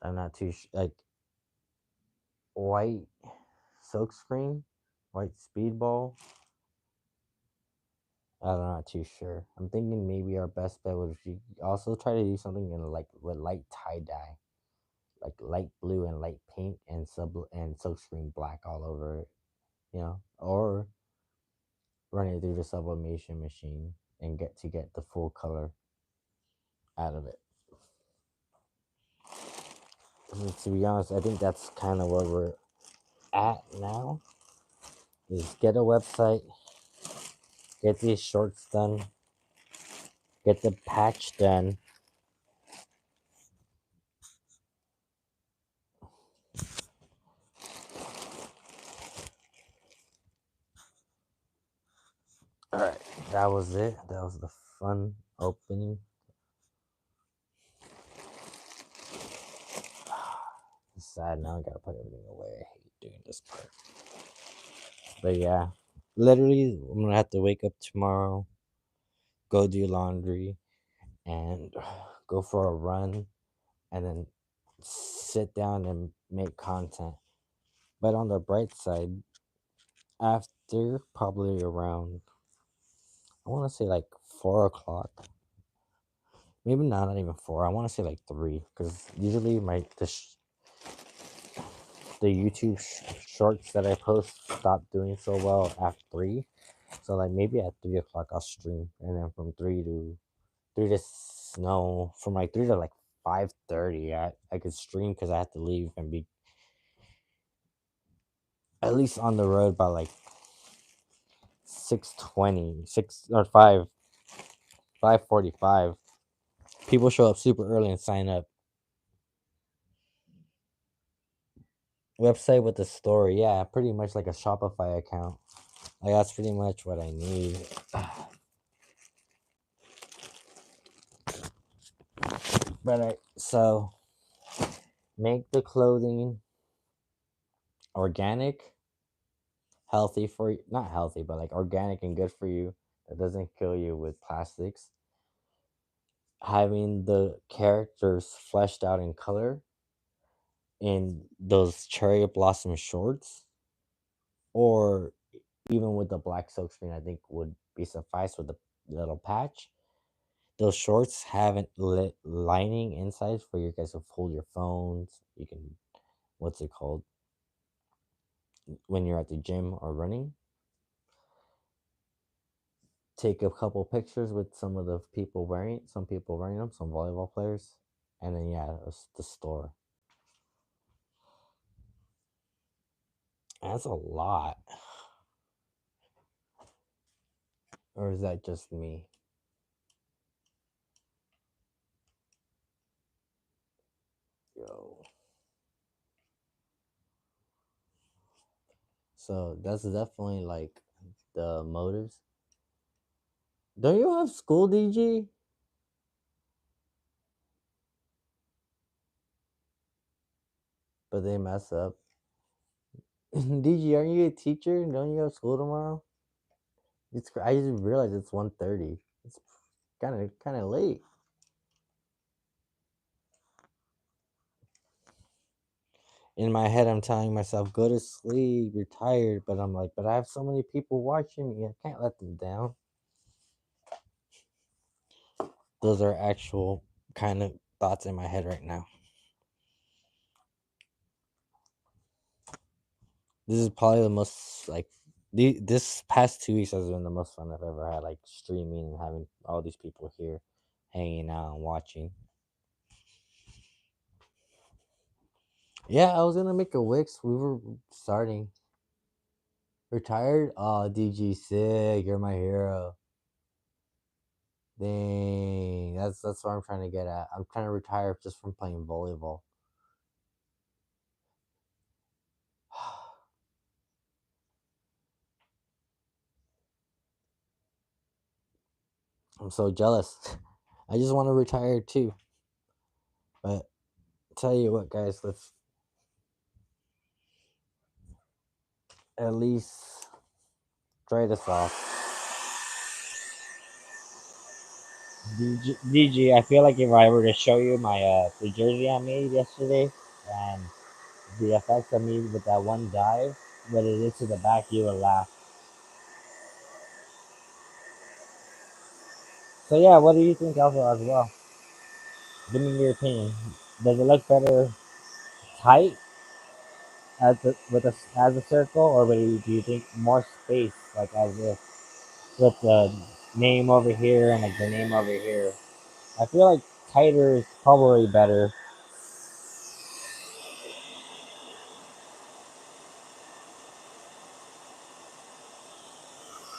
I'm not too like white silk screen, white speedball. I'm not too sure. I'm thinking maybe our best bet would be also try to do something in like with light tie dye, like light blue and light pink and silkscreen black all over it. Or run it through the sublimation machine and get the full color out of it. I mean, to be honest, I think that's kind of where we're at now. Is get a website, get these shorts done, get the patch done. All right, that was it. That was the fun opening. It's sad now. I gotta put everything away. I hate doing this part. But yeah, literally, I'm gonna have to wake up tomorrow, go do laundry, and go for a run, and then sit down and make content. But on the bright side, after probably around, I want to say like 4 o'clock, maybe not even four. I want to say like three, because usually the YouTube shorts that I post stop doing so well at 3. So like maybe at 3 o'clock I'll stream, and then from 3 to no, from like 3 to like 5:30, I could stream because I have to leave and be at least on the road by like 6:20, 5:45. People show up super early and sign up. Website with the store, yeah, pretty much like a Shopify account. Like that's pretty much what I need. But so make the clothing organic, healthy for you, not healthy, but like organic and good for you. That doesn't kill you with plastics. Having the characters fleshed out in color in those cherry blossom shorts, or even with the black silkscreen, I think would be suffice with the little patch. Those shorts have an lit lining inside for you guys to hold your phones. You can, what's it called, when you're at the gym or running. Take a couple pictures with some of the people wearing them, some volleyball players, and then yeah, it's the store. That's a lot, or is that just me? Yo, so that's definitely like the motives. Don't you have school, DG? But they mess up. DG, aren't you a teacher? Don't you have school tomorrow? I just realized it's 1:30. It's kind of late. In my head, I'm telling myself, go to sleep, you're tired. But I'm like, but I have so many people watching me. I can't let them down. Those are actual kind of thoughts in my head right now. This is probably the most like this past 2 weeks has been the most fun I've ever had, like streaming and having all these people here hanging out and watching. Yeah, I was gonna make a Wix. We were starting. Retired? Oh, DG sick. You're my hero. Dang, that's what I'm trying to get at. I'm trying to retire just from playing volleyball. I'm so jealous. I just want to retire too. But tell you what, guys, let's at least try this off. DG, I feel like if I were to show you my the jersey I made yesterday and the effects of me with that one dive, what it is to the back, you will laugh. So yeah, what do you think also as well? Give me your opinion. Does it look better tight as as a circle, or do you think more space, like as if with the name over here and like the name over here? I feel like tighter is probably better.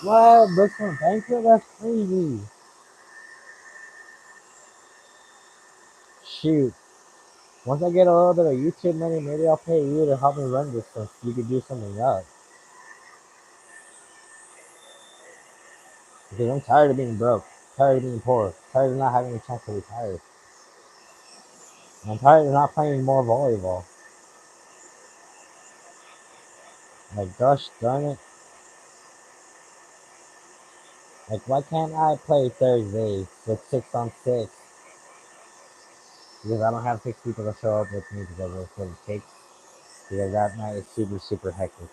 What? Books from Banquet? That's crazy. Shoot. Once I get a little bit of YouTube money, maybe I'll pay you to help me run this so you could do something up. Because I'm tired of being broke, tired of being poor, tired of not having a chance to retire. And I'm tired of not playing more volleyball. Like, gosh darn it. Like, why can't I play Thursdays with 6 on 6? Because I don't have 6 people to show up with me because that's what it takes. Because that night is super, super hectic.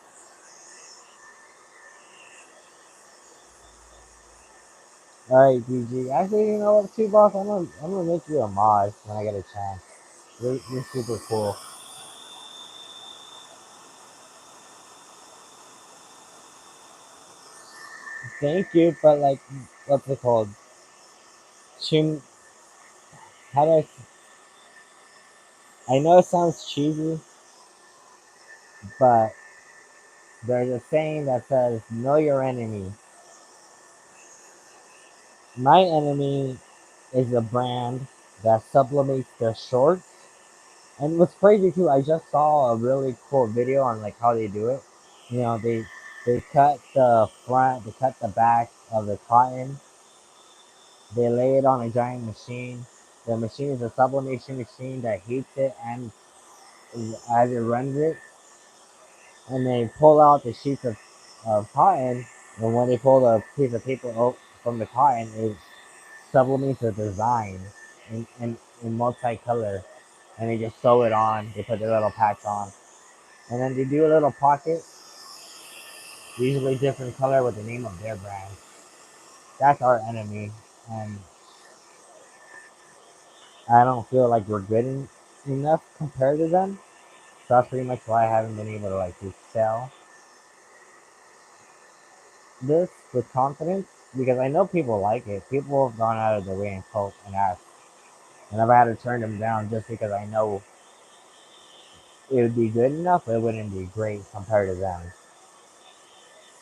Alright, DG. Actually, you know what, too, boss? I'm gonna make you a mod when I get a chance. You're super cool. Thank you, but like, what's it called? Chim. How do I know it sounds cheesy, but there's a saying that says, "Know your enemy." My enemy is a brand that sublimates their shorts. And what's crazy too, I just saw a really cool video on like how they do it. You know, they cut the front, they cut the back of the cotton, they lay it on a giant machine. The machine is a sublimation machine that heats it and as it runs it, and they pull out the sheets of cotton. And when they pull the piece of paper from the cotton, it sublimates the design in multicolor. And they just sew it on. They put their little patch on, and then they do a little pocket, usually different color with the name of their brand. That's our enemy, and I don't feel like we're enough compared to them. So that's pretty much why I haven't been able to like to sell this with confidence, because I know people like it. People have gone out of their way and called and asked, and I've had to turn them down just because I know it would be good enough, but it wouldn't be great compared to them,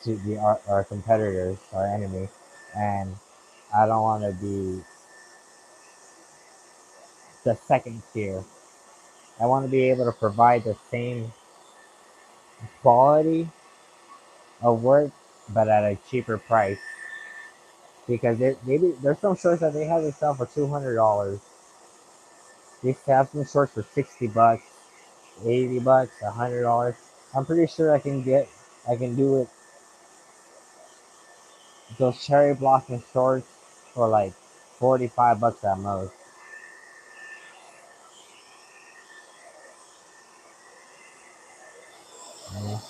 to the our competitors, our enemy, and I don't want to be the second tier. I want to be able to provide the same quality of work, but at a cheaper price. Because maybe there's some shorts that they have they sell for $200. They have some shorts for $60, $80, $100. I'm pretty sure I can do it. Those cherry blossom shorts for like $45 at most. You know?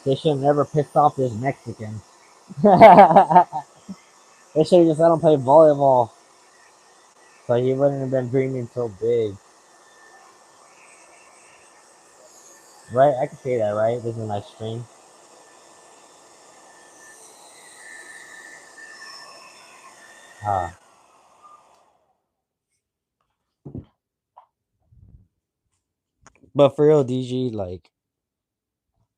They should have never pissed off this Mexican. They should have just let him play volleyball, so he wouldn't have been dreaming so big. Right? I can say that, right? This is my stream. Uh, But for real, DG, like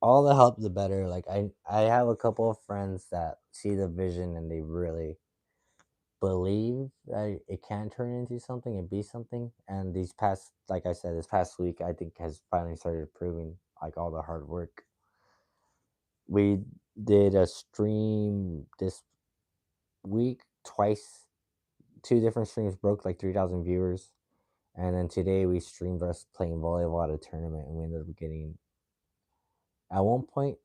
all the help the better. Like I have a couple of friends that see the vision and they really believe that it can turn into something and be something. And these past, like I said, this past week, I think has finally started proving like all the hard work. We did a stream this week twice. Two different streams broke like 3,000 viewers. And then today we streamed us playing volleyball at a tournament, and we ended up getting at one point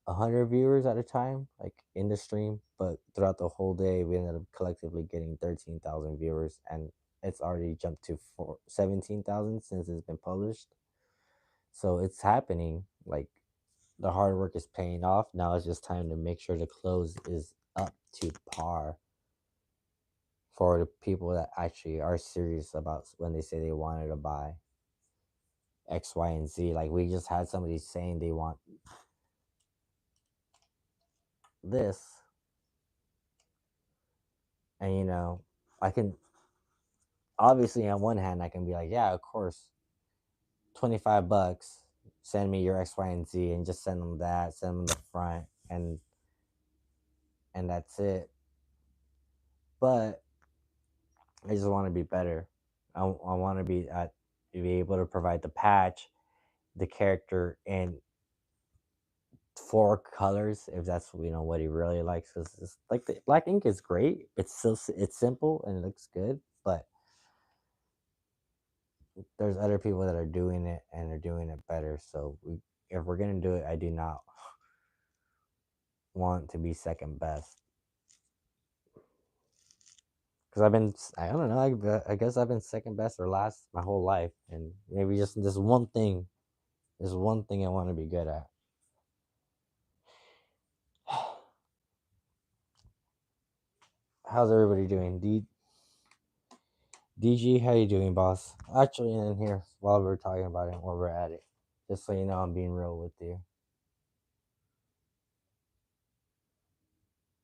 100 viewers at a time, like in the stream. But throughout the whole day, we ended up collectively getting 13,000 viewers, and it's already jumped to 17,000 since it's been published. So it's happening. Like the hard work is paying off. Now it's just time to make sure the clothes is up to par for the people that actually are serious about when they say they wanted to buy X, Y, and Z. Like we just had somebody saying they want this, and I can obviously on one hand I can be like, yeah, of course, $25, send me your X, Y, and Z, and just send them that, send them the front, and that's it. But I just want to be better. I want to be able to provide the patch, the character, and four colors if that's what he really likes. Because it's like the black ink is great. It's simple and it looks good, but there's other people that are doing it and they're doing it better. So if we're gonna do it, I do not want to be second best. Because I don't know, I guess I've been second best or last my whole life, and maybe just this one thing I want to be good at. How's everybody doing? DG, how you doing, boss? Actually, in here while we're talking about it, while we're at it, just so you know, I'm being real with you.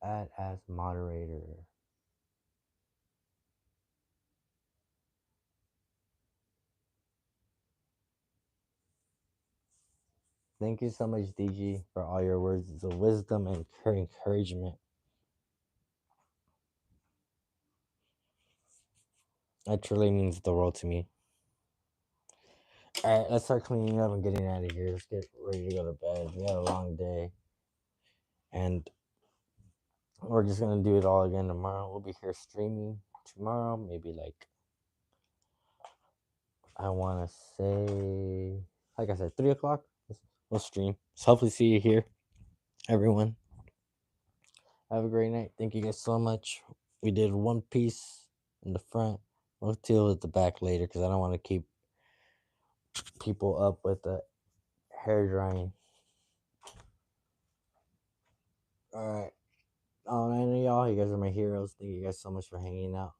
Add as moderator. Thank you so much, DG, for all your words of wisdom and encouragement. That truly means the world to me. All right, let's start cleaning up and getting out of here. Let's get ready to go to bed. We had a long day, and we're just gonna do it all again tomorrow. We'll be here streaming tomorrow, maybe like I want to say, like I said, 3 o'clock. We'll stream. So hopefully see you here, everyone. Have a great night. Thank you guys so much. We did one piece in the front. We'll deal with the back later because I don't want to keep people up with the hair drying. All right. Oh, nine of y'all, you guys are my heroes. Thank you guys so much for hanging out.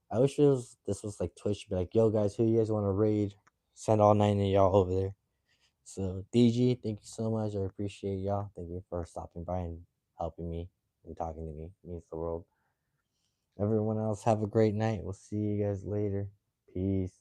I wish this was like Twitch. Be like, yo, guys, who you guys want to raid? Send all nine of y'all over there. So, DG, thank you so much. I appreciate y'all. Thank you for stopping by and helping me and talking to me. It means the world. Everyone else, have a great night. We'll see you guys later. Peace.